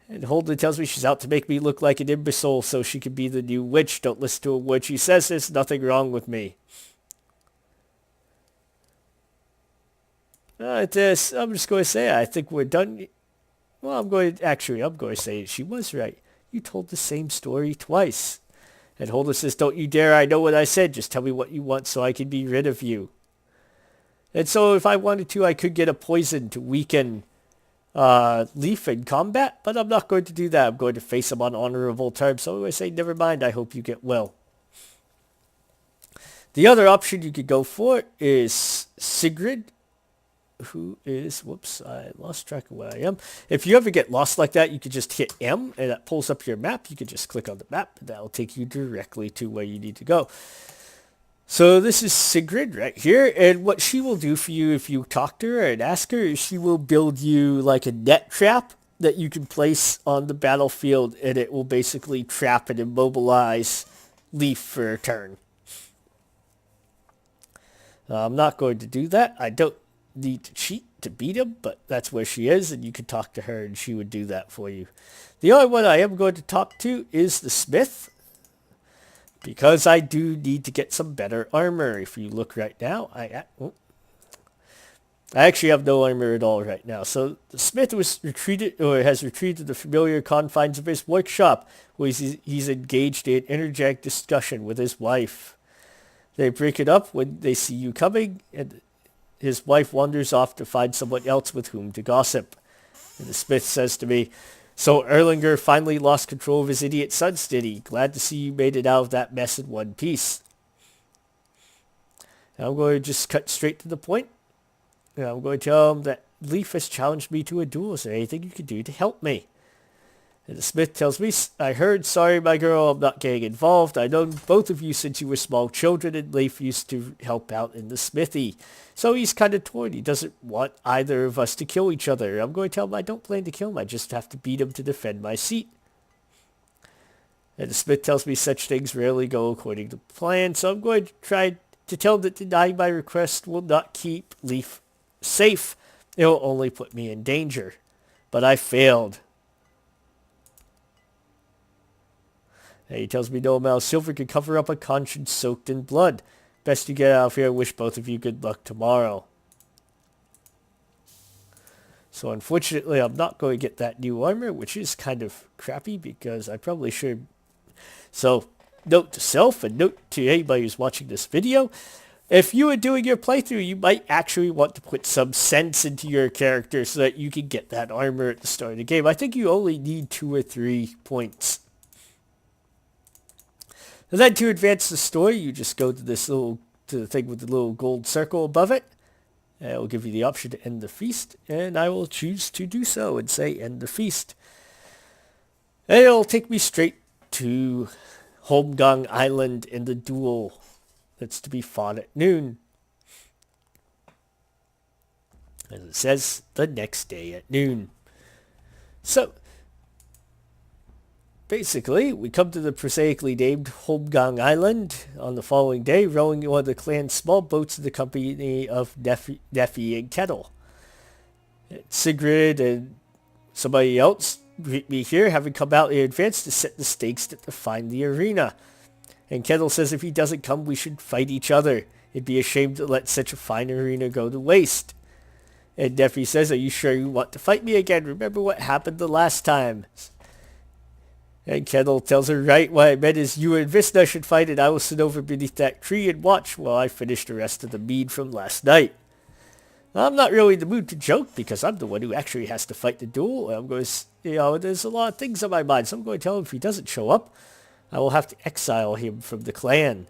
S1: And Holden tells me she's out to make me look like an imbecile so she can be the new witch. Don't listen to a witch. She says there's nothing wrong with me. I'm just going to say, I think we're done. Well, I'm going to say she was right. You told the same story twice. And Holden says, don't you dare, I know what I said. Just tell me what you want so I can be rid of you. And so if I wanted to, I could get a poison to weaken Leaf in combat, but I'm not going to do that. I'm going to face him on honorable terms. So I say, never mind, I hope you get well. The other option you could go for is Sigrid, who is, whoops, I lost track of where I am. If you ever get lost like that, you could just hit M, and that pulls up your map. You could just click on the map, and that'll take you directly to where you need to go. So this is Sigrid right here, and what she will do for you if you talk to her and ask her is she will build you like a net trap that you can place on the battlefield, and it will basically trap and immobilize Leaf for a turn. I'm not going to do that. I don't need to cheat to beat him, but that's where she is, and you can talk to her and she would do that for you. The only one I am going to talk to is the smith, because I do need to get some better armor. If you look right now, I actually have no armor at all right now. So the smith has retreated to the familiar confines of his workshop, where he's engaged in energetic discussion with his wife. They break it up when they see you coming, and his wife wanders off to find someone else with whom to gossip. And the smith says to me, so Erlinger finally lost control of his idiot sons, did he? Glad to see you made it out of that mess in one piece. And I'm going to just cut straight to the point. And I'm going to tell him that Leaf has challenged me to a duel. Is there anything you can do to help me? And the smith tells me, I heard, sorry my girl, I'm not getting involved. I've known both of you since you were small children, and Leif used to help out in the smithy. So he's kind of torn. He doesn't want either of us to kill each other. I'm going to tell him I don't plan to kill him. I just have to beat him to defend my seat. And the smith tells me such things rarely go according to plan, so I'm going to try to tell him that denying my request will not keep Leif safe. It will only put me in danger. But I failed. And he tells me no amount of silver can cover up a conscience soaked in blood. Best you get out of here. I wish both of you good luck tomorrow. So unfortunately, I'm not going to get that new armor, which is kind of crappy because I probably should. So note to self and note to anybody who's watching this video. If you are doing your playthrough, you might actually want to put some sense into your character so that you can get that armor at the start of the game. I think you only need 2 or 3 points. And then to advance the story, you just go to the thing with the little gold circle above it. It will give you the option to end the feast, and I will choose to do so and say end the feast. And it'll take me straight to Holmgang Island in the duel that's to be fought at noon. As it says, the next day at noon. So, basically, we come to the prosaically named Holmgang Island on the following day, rowing one of the clan's small boats in the company of Nephi and Kettle. Sigrid and somebody else greet me here, having come out in advance to set the stakes that define the arena. And Kettle says if he doesn't come, we should fight each other. It'd be a shame to let such a fine arena go to waste. And Nephi says, are you sure you want to fight me again? Remember what happened the last time? And Kettle tells her, right, what I meant is you and Wisna should fight, and I will sit over beneath that tree and watch while I finish the rest of the mead from last night. I'm not really in the mood to joke, because I'm the one who actually has to fight the duel. I'm going to, there's a lot of things on my mind, so I'm going to tell him if he doesn't show up, I will have to exile him from the clan.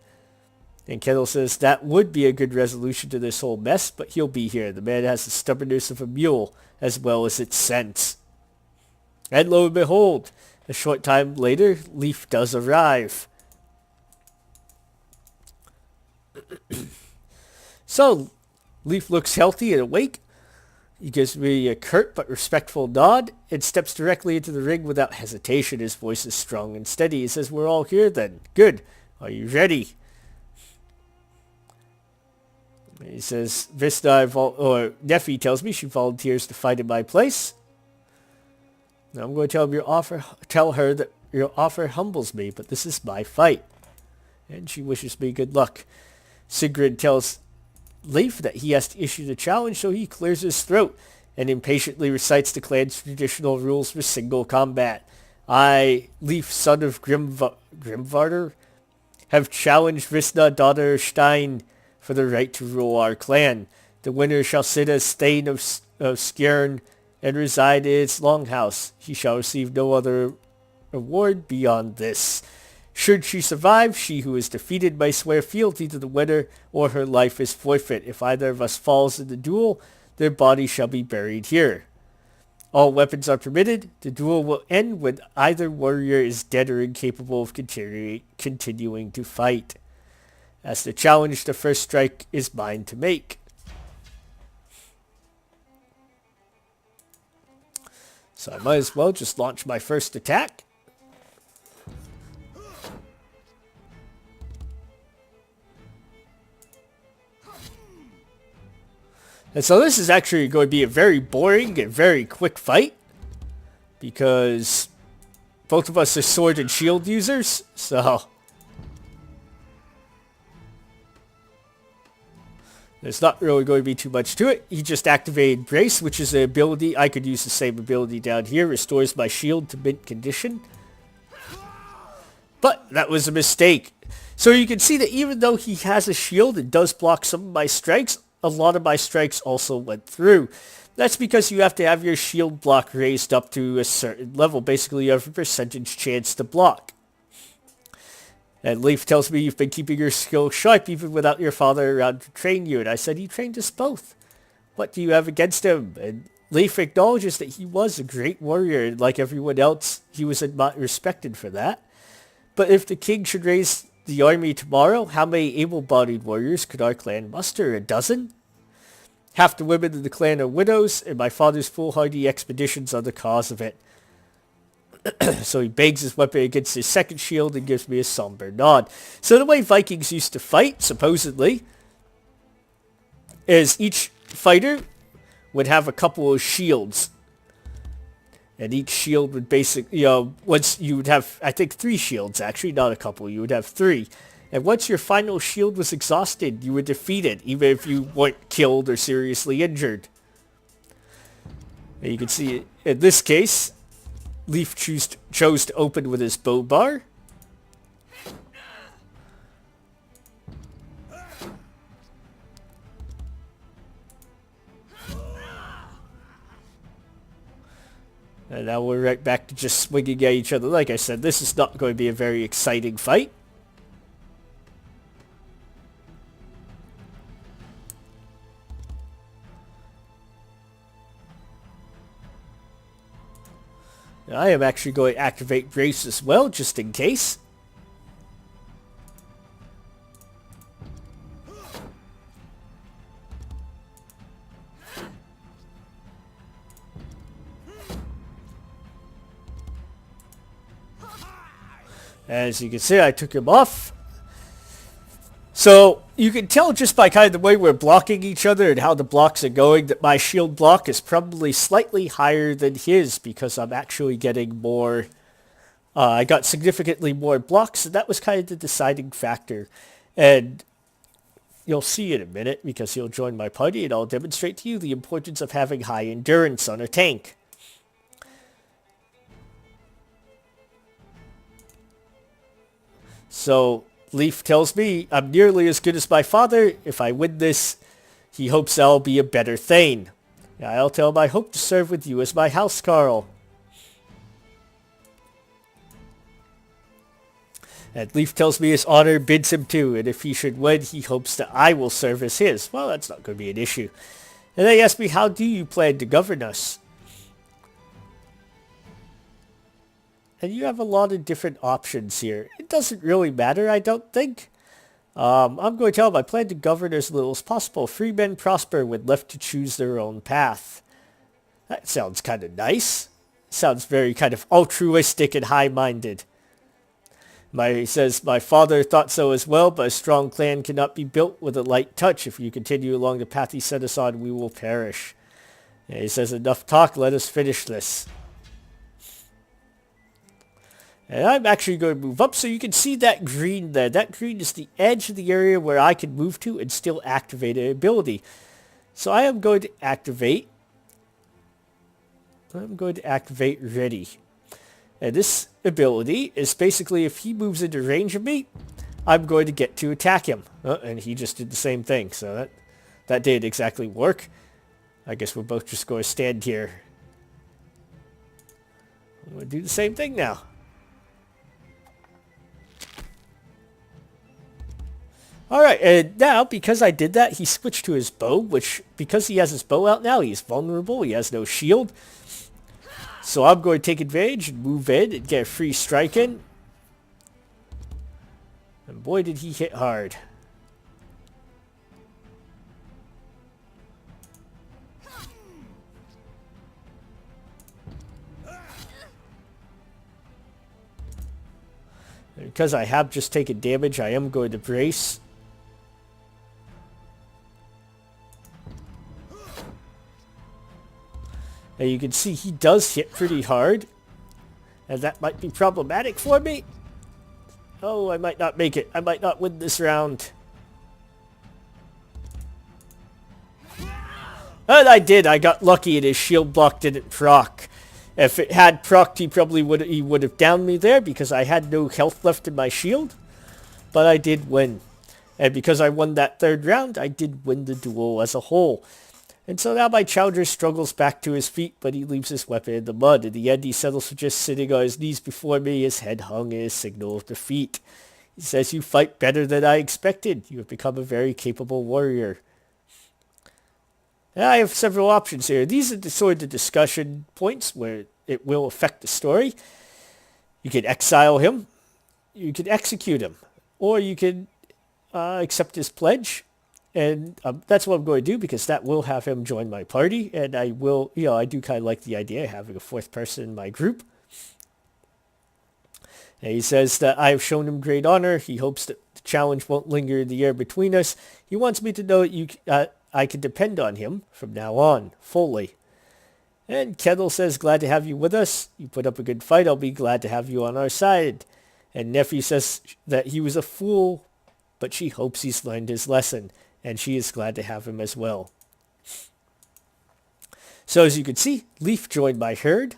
S1: And Kettle says that would be a good resolution to this whole mess, but he'll be here. The man has the stubbornness of a mule, as well as its sense. And lo and behold, a short time later, Leif does arrive. So, Leif looks healthy and awake. He gives me a curt but respectful nod and steps directly into the ring without hesitation. His voice is strong and steady. He says, we're all here then. Good. Are you ready? He says, Nephi tells me she volunteers to fight in my place. Now I'm going to tell her that your offer humbles me, but this is my fight. And she wishes me good luck. Sigrid tells Leif that he has to issue the challenge, so he clears his throat and impatiently recites the clan's traditional rules for single combat. I, Leif, son of Grimvarder, have challenged Wisna, daughter of Stein, for the right to rule our clan. The winner shall sit as Thegn of Skjern and reside in its longhouse. She shall receive no other reward beyond this. Should she survive, she who is defeated may swear fealty to the winner, or her life is forfeit. If either of us falls in the duel, their body shall be buried here. All weapons are permitted. The duel will end when either warrior is dead or incapable of continuing to fight. As the challenge, the first strike is mine to make. So I might as well just launch my first attack. And so this is actually going to be a very boring and very quick fight, because both of us are sword and shield users, so there's not really going to be too much to it. He just activated Brace, which is an ability. I could use the same ability down here. Restores my shield to mint condition. But that was a mistake. So you can see that even though he has a shield and does block some of my strikes, a lot of my strikes also went through. That's because you have to have your shield block raised up to a certain level. Basically, you have a percentage chance to block. And Leif tells me you've been keeping your skill sharp even without your father around to train you. And I said, he trained us both. What do you have against him? And Leif acknowledges that he was a great warrior. And like everyone else, he was respected for that. But if the king should raise the army tomorrow, how many able-bodied warriors could our clan muster? A dozen? Half the women in the clan are widows, and my father's foolhardy expeditions are the cause of it. So he bangs his weapon against his second shield and gives me a somber nod. So the way Vikings used to fight, supposedly, is each fighter would have a couple of shields. And each shield would basically, once you would have, I think 3 shields actually, not a couple, you would have 3. And once your final shield was exhausted, you were defeated, even if you weren't killed or seriously injured. And you can see, in this case, Leif chose to open with his bow bar. And now we're right back to just swinging at each other. Like I said, this is not going to be a very exciting fight. I am actually going to activate Brace as well, just in case. As you can see, I took him off. So you can tell just by kind of the way we're blocking each other and how the blocks are going that my shield block is probably slightly higher than his because I'm actually getting more. I got significantly more blocks, and that was kind of the deciding factor. And you'll see in a minute because he'll join my party and I'll demonstrate to you the importance of having high endurance on a tank. So Leaf tells me I'm nearly as good as my father. If I win this, he hopes I'll be a better Thegn. I'll tell him I hope to serve with you as my housecarl. And Leaf tells me his honor bids him to, and if he should win, he hopes that I will serve as his. Well, that's not going to be an issue. And they ask me, how do you plan to govern us? And you have a lot of different options here. It doesn't really matter, I don't think. I'm going to tell them I plan to govern as little as possible. Free men prosper when left to choose their own path. That sounds kind of nice. Sounds very kind of altruistic and high-minded. He says, my father thought so as well, but a strong clan cannot be built with a light touch. If you continue along the path he set us on, we will perish. And he says, enough talk, let us finish this. And I'm actually going to move up so you can see that green there. That green is the edge of the area where I can move to and still activate an ability. So I am going to activate. Ready. And this ability is basically if he moves into range of me, I'm going to get to attack him. And he just did the same thing. So that didn't exactly work. I guess we're both just going to stand here. I'm going to do the same thing now. Alright, and now, because I did that, he switched to his bow, which, because he has his bow out now, he's vulnerable, he has no shield. So I'm going to take advantage and move in and get a free strike in. And boy, did he hit hard. And because I have just taken damage, I am going to brace. And you can see he does hit pretty hard. And that might be problematic for me. Oh, I might not make it. I might not win this round. And I did. I got lucky and his shield block didn't proc. If it had procced, he would have downed me there because I had no health left in my shield. But I did win. And because I won that third round, I did win the duel as a whole. And so now my challenger struggles back to his feet, but he leaves his weapon in the mud. In the end, he settles for just sitting on his knees before me, his head hung in a signal of defeat. He says, you fight better than I expected. You have become a very capable warrior. And I have several options here. These are the sort of the discussion points where it will affect the story. You can exile him. You can execute him. Or you can accept his pledge. And that's what I'm going to do because that will have him join my party. And I will, I do kind of like the idea of having a fourth person in my group. And he says that I have shown him great honor. He hopes that the challenge won't linger in the air between us. He wants me to know that I can depend on him from now on, fully. And Kendall says, glad to have you with us. You put up a good fight. I'll be glad to have you on our side. And Nephew says that he was a fool, but she hopes he's learned his lesson. And she is glad to have him as well. So as you can see, Leaf joined my herd.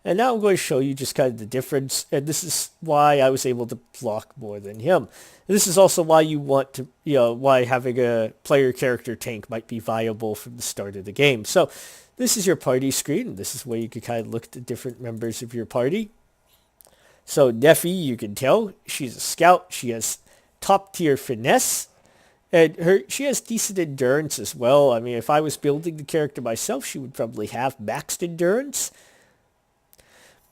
S1: And now I'm going to show you just kind of the difference. And this is why I was able to block more than him. And this is also why you want to, why having a player character tank might be viable from the start of the game. So this is your party screen. This is where you can kind of look at the different members of your party. So Neffy, you can tell, she's a scout. She has top tier finesse. And she has decent endurance as well. I mean, if I was building the character myself, she would probably have maxed endurance.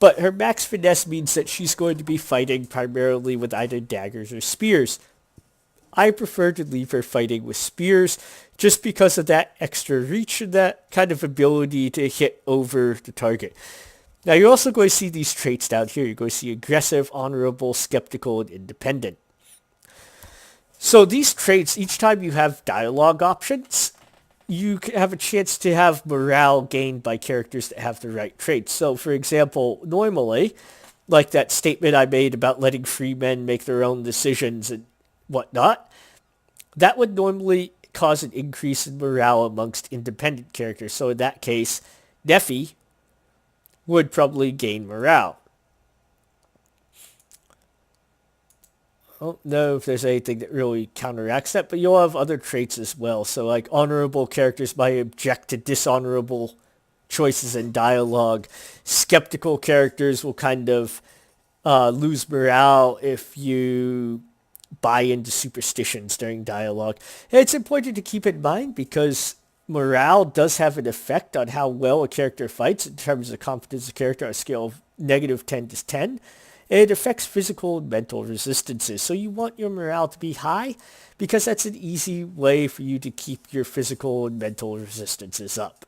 S1: But her max finesse means that she's going to be fighting primarily with either daggers or spears. I prefer to leave her fighting with spears just because of that extra reach and that kind of ability to hit over the target. Now you're also going to see these traits down here. You're going to see aggressive, honorable, skeptical, and independent. So these traits, each time you have dialogue options, you can have a chance to have morale gained by characters that have the right traits. So, for example, normally, like that statement I made about letting free men make their own decisions and whatnot, that would normally cause an increase in morale amongst independent characters. So in that case, Nephi would probably gain morale. I don't know if there's anything that really counteracts that, but you'll have other traits as well. So like honorable characters might object to dishonorable choices in dialogue. Skeptical characters will kind of lose morale if you buy into superstitions during dialogue. And it's important to keep in mind because morale does have an effect on how well a character fights in terms of confidence of character on a scale of -10 to 10. It affects physical and mental resistances. So you want your morale to be high because that's an easy way for you to keep your physical and mental resistances up.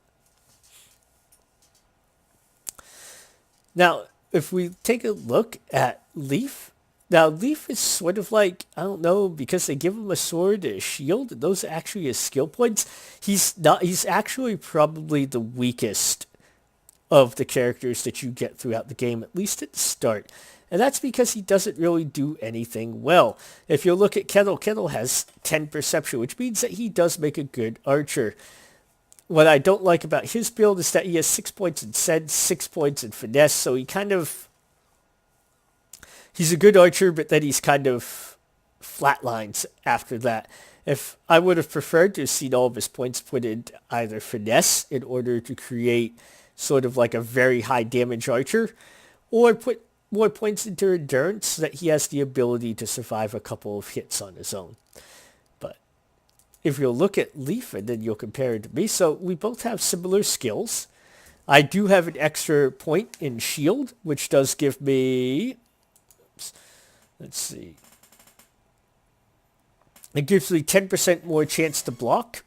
S1: Now, if we take a look at Leif, now Leif is sort of like, I don't know, because they give him a sword and a shield, and those are actually his skill points. He's actually probably the weakest of the characters that you get throughout the game, at least at the start. And that's because he doesn't really do anything well. If you look at Kettle, Kettle has 10 perception, which means that he does make a good archer. What I don't like about his build is that he has 6 points in sense, 6 points in finesse, so he's a good archer, but then he's kind of flatlines after that. If I would have preferred to have seen all of his points put in either finesse in order to create sort of like a very high damage archer, or put more points into endurance so that he has the ability to survive a couple of hits on his own. But if you'll look at Leif and then you'll compare it to me, so we both have similar skills. I do have an extra point in shield, which does give me, let's see, it gives me 10% more chance to block.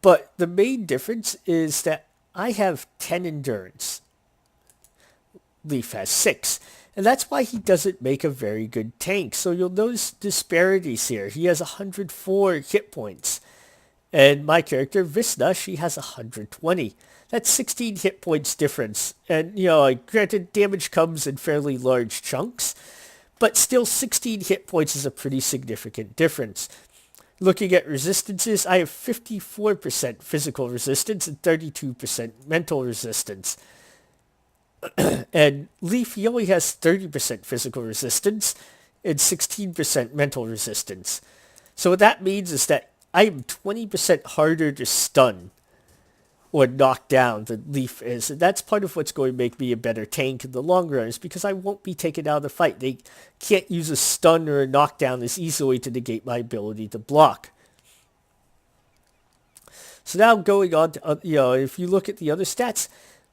S1: But the main difference is that I have 10 endurance. Leif has 6. And that's why he doesn't make a very good tank. So you'll notice disparities here. He has 104 hit points. And my character, Wisna, she has 120. That's 16 hit points difference. And, granted, damage comes in fairly large chunks. But still, 16 hit points is a pretty significant difference. Looking at resistances, I have 54% physical resistance and 32% mental resistance. And Leif, he only has 30% physical resistance and 16% mental resistance. So what that means is that I am 20% harder to stun or knock down than Leif is. And that's part of what's going to make me a better tank in the long run, is because I won't be taken out of the fight. They can't use a stun or a knockdown as easily to negate my ability to block. So now going on to, if you look at the other stats,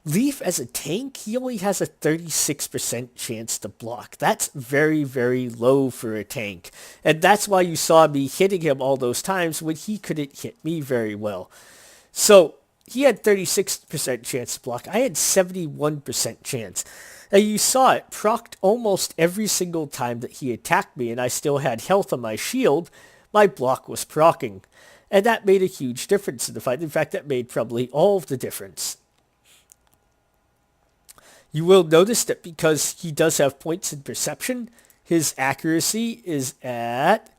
S1: Leif as a tank, he only has a 36% chance to block. That's very, very low for a tank. And that's why you saw me hitting him all those times when he couldn't hit me very well. So he had 36% chance to block. I had 71% chance. And you saw it procced almost every single time that he attacked me, and I still had health on my shield. My block was proccing. And that made a huge difference in the fight. In fact, that made probably all of the difference. You will notice that because he does have points in perception, his accuracy is at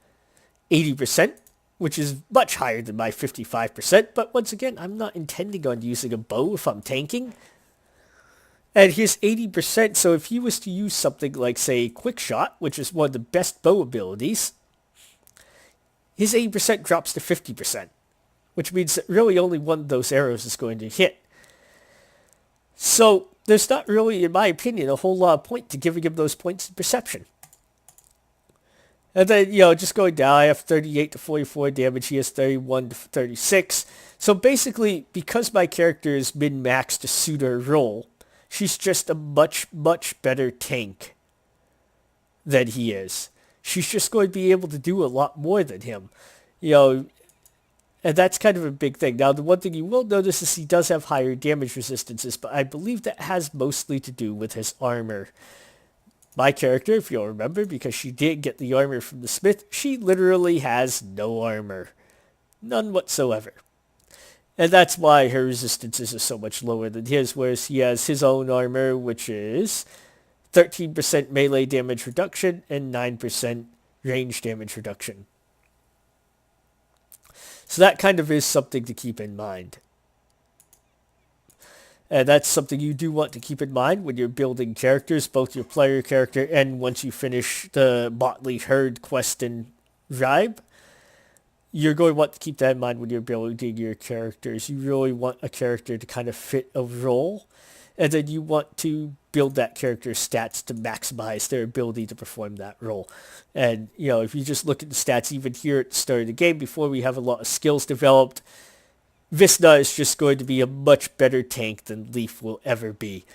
S1: 80%, which is much higher than my 55%. But once again, I'm not intending on using a bow if I'm tanking. And his 80%, so if he was to use something like, say, Quick Shot, which is one of the best bow abilities, his 80% drops to 50%, which means that really only one of those arrows is going to hit. So there's not really, in my opinion, a whole lot of point to giving him those points in perception. And then, just going down, I have 38 to 44 damage. He has 31 to 36. So basically, because my character is min-maxed to suit her role, She's just a much, much better tank than he is. She's just going to be able to do a lot more than him. You know, and that's kind of a big thing. Now, the one thing you will notice is he does have higher damage resistances, but I believe that has mostly to do with his armor. My character, if you'll remember, because she did get the armor from the smith, she literally has no armor. None whatsoever. And that's why her resistances are so much lower than his, whereas he has his own armor, which is 13% melee damage reduction and 9% range damage reduction. So that kind of is something to keep in mind. And that's something you do want to keep in mind when you're building characters, both your player character and once you finish the Motley Herd quest in Ribe. You're going to want to keep that in mind when you're building your characters. You really want a character to kind of fit a role, and then you want to build that character's stats to maximize their ability to perform that role. And, you know, if you just look at the stats even here at the start of the game, before we have a lot of skills developed, Wisna is just going to be a much better tank than Leif will ever be.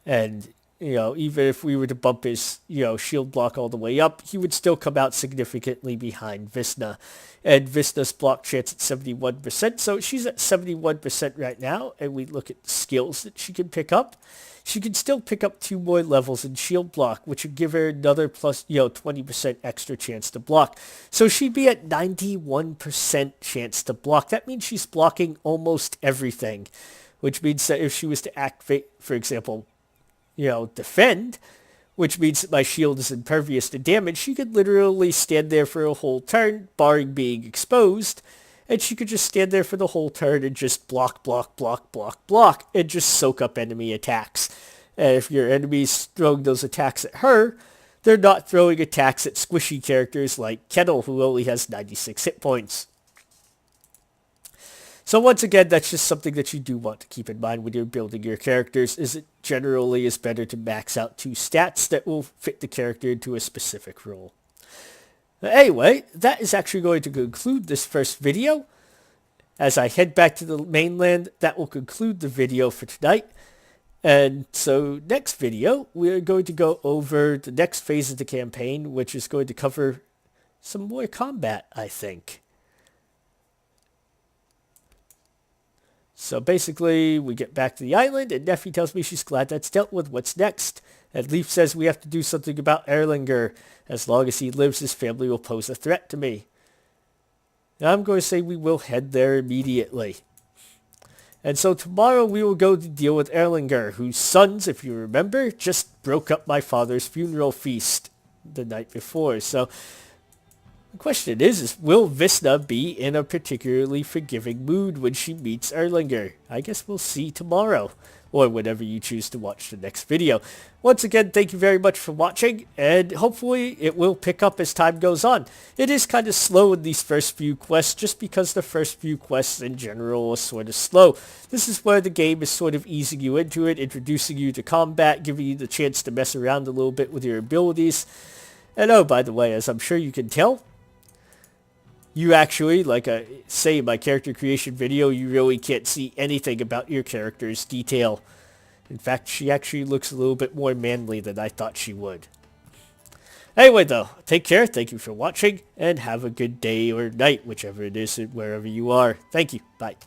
S1: And, you know, even if we were to bump his, you know, shield block all the way up, he would still come out significantly behind Wisna. And Visna's block chance at 71%, so she's at 71% right now, and we look at the skills that she can pick up. She can still pick up 2 more levels in shield block, which would give her another plus, 20% extra chance to block. So she'd be at 91% chance to block. That means she's blocking almost everything, which means that if she was to activate, for example, defend, which means that my shield is impervious to damage, she could literally stand there for a whole turn, barring being exposed, and she could just stand there for the whole turn and just block, and just soak up enemy attacks. And if your enemy's throwing those attacks at her, they're not throwing attacks at squishy characters like Kettle, who only has 96 hit points. So once again, that's just something that you do want to keep in mind when you're building your characters, is it generally is better to max out 2 stats that will fit the character into a specific role. Anyway, that is actually going to conclude this first video. As I head back to the mainland, that will conclude the video for tonight. And so next video, we're going to go over the next phase of the campaign, which is going to cover some more combat, I think. So basically, we get back to the island, and Neffy tells me she's glad that's dealt with. What's next? And Leif says we have to do something about Erlinger. As long as he lives, his family will pose a threat to me. Now I'm going to say we will head there immediately. And so tomorrow we will go to deal with Erlinger, whose sons, if you remember, just broke up my father's funeral feast the night before. So the question is will Wisna be in a particularly forgiving mood when she meets Erlinger? I guess we'll see tomorrow, or whenever you choose to watch the next video. Once again, thank you very much for watching, and hopefully it will pick up as time goes on. It is kind of slow in these first few quests, just because the first few quests in general are sort of slow. This is where the game is sort of easing you into it, introducing you to combat, giving you the chance to mess around a little bit with your abilities. And oh, by the way, as I'm sure you can tell, you actually, like I say in my character creation video, you really can't see anything about your character's detail. In fact, she actually looks a little bit more manly than I thought she would. Anyway though, take care, thank you for watching, and have a good day or night, whichever it is, wherever you are. Thank you, bye.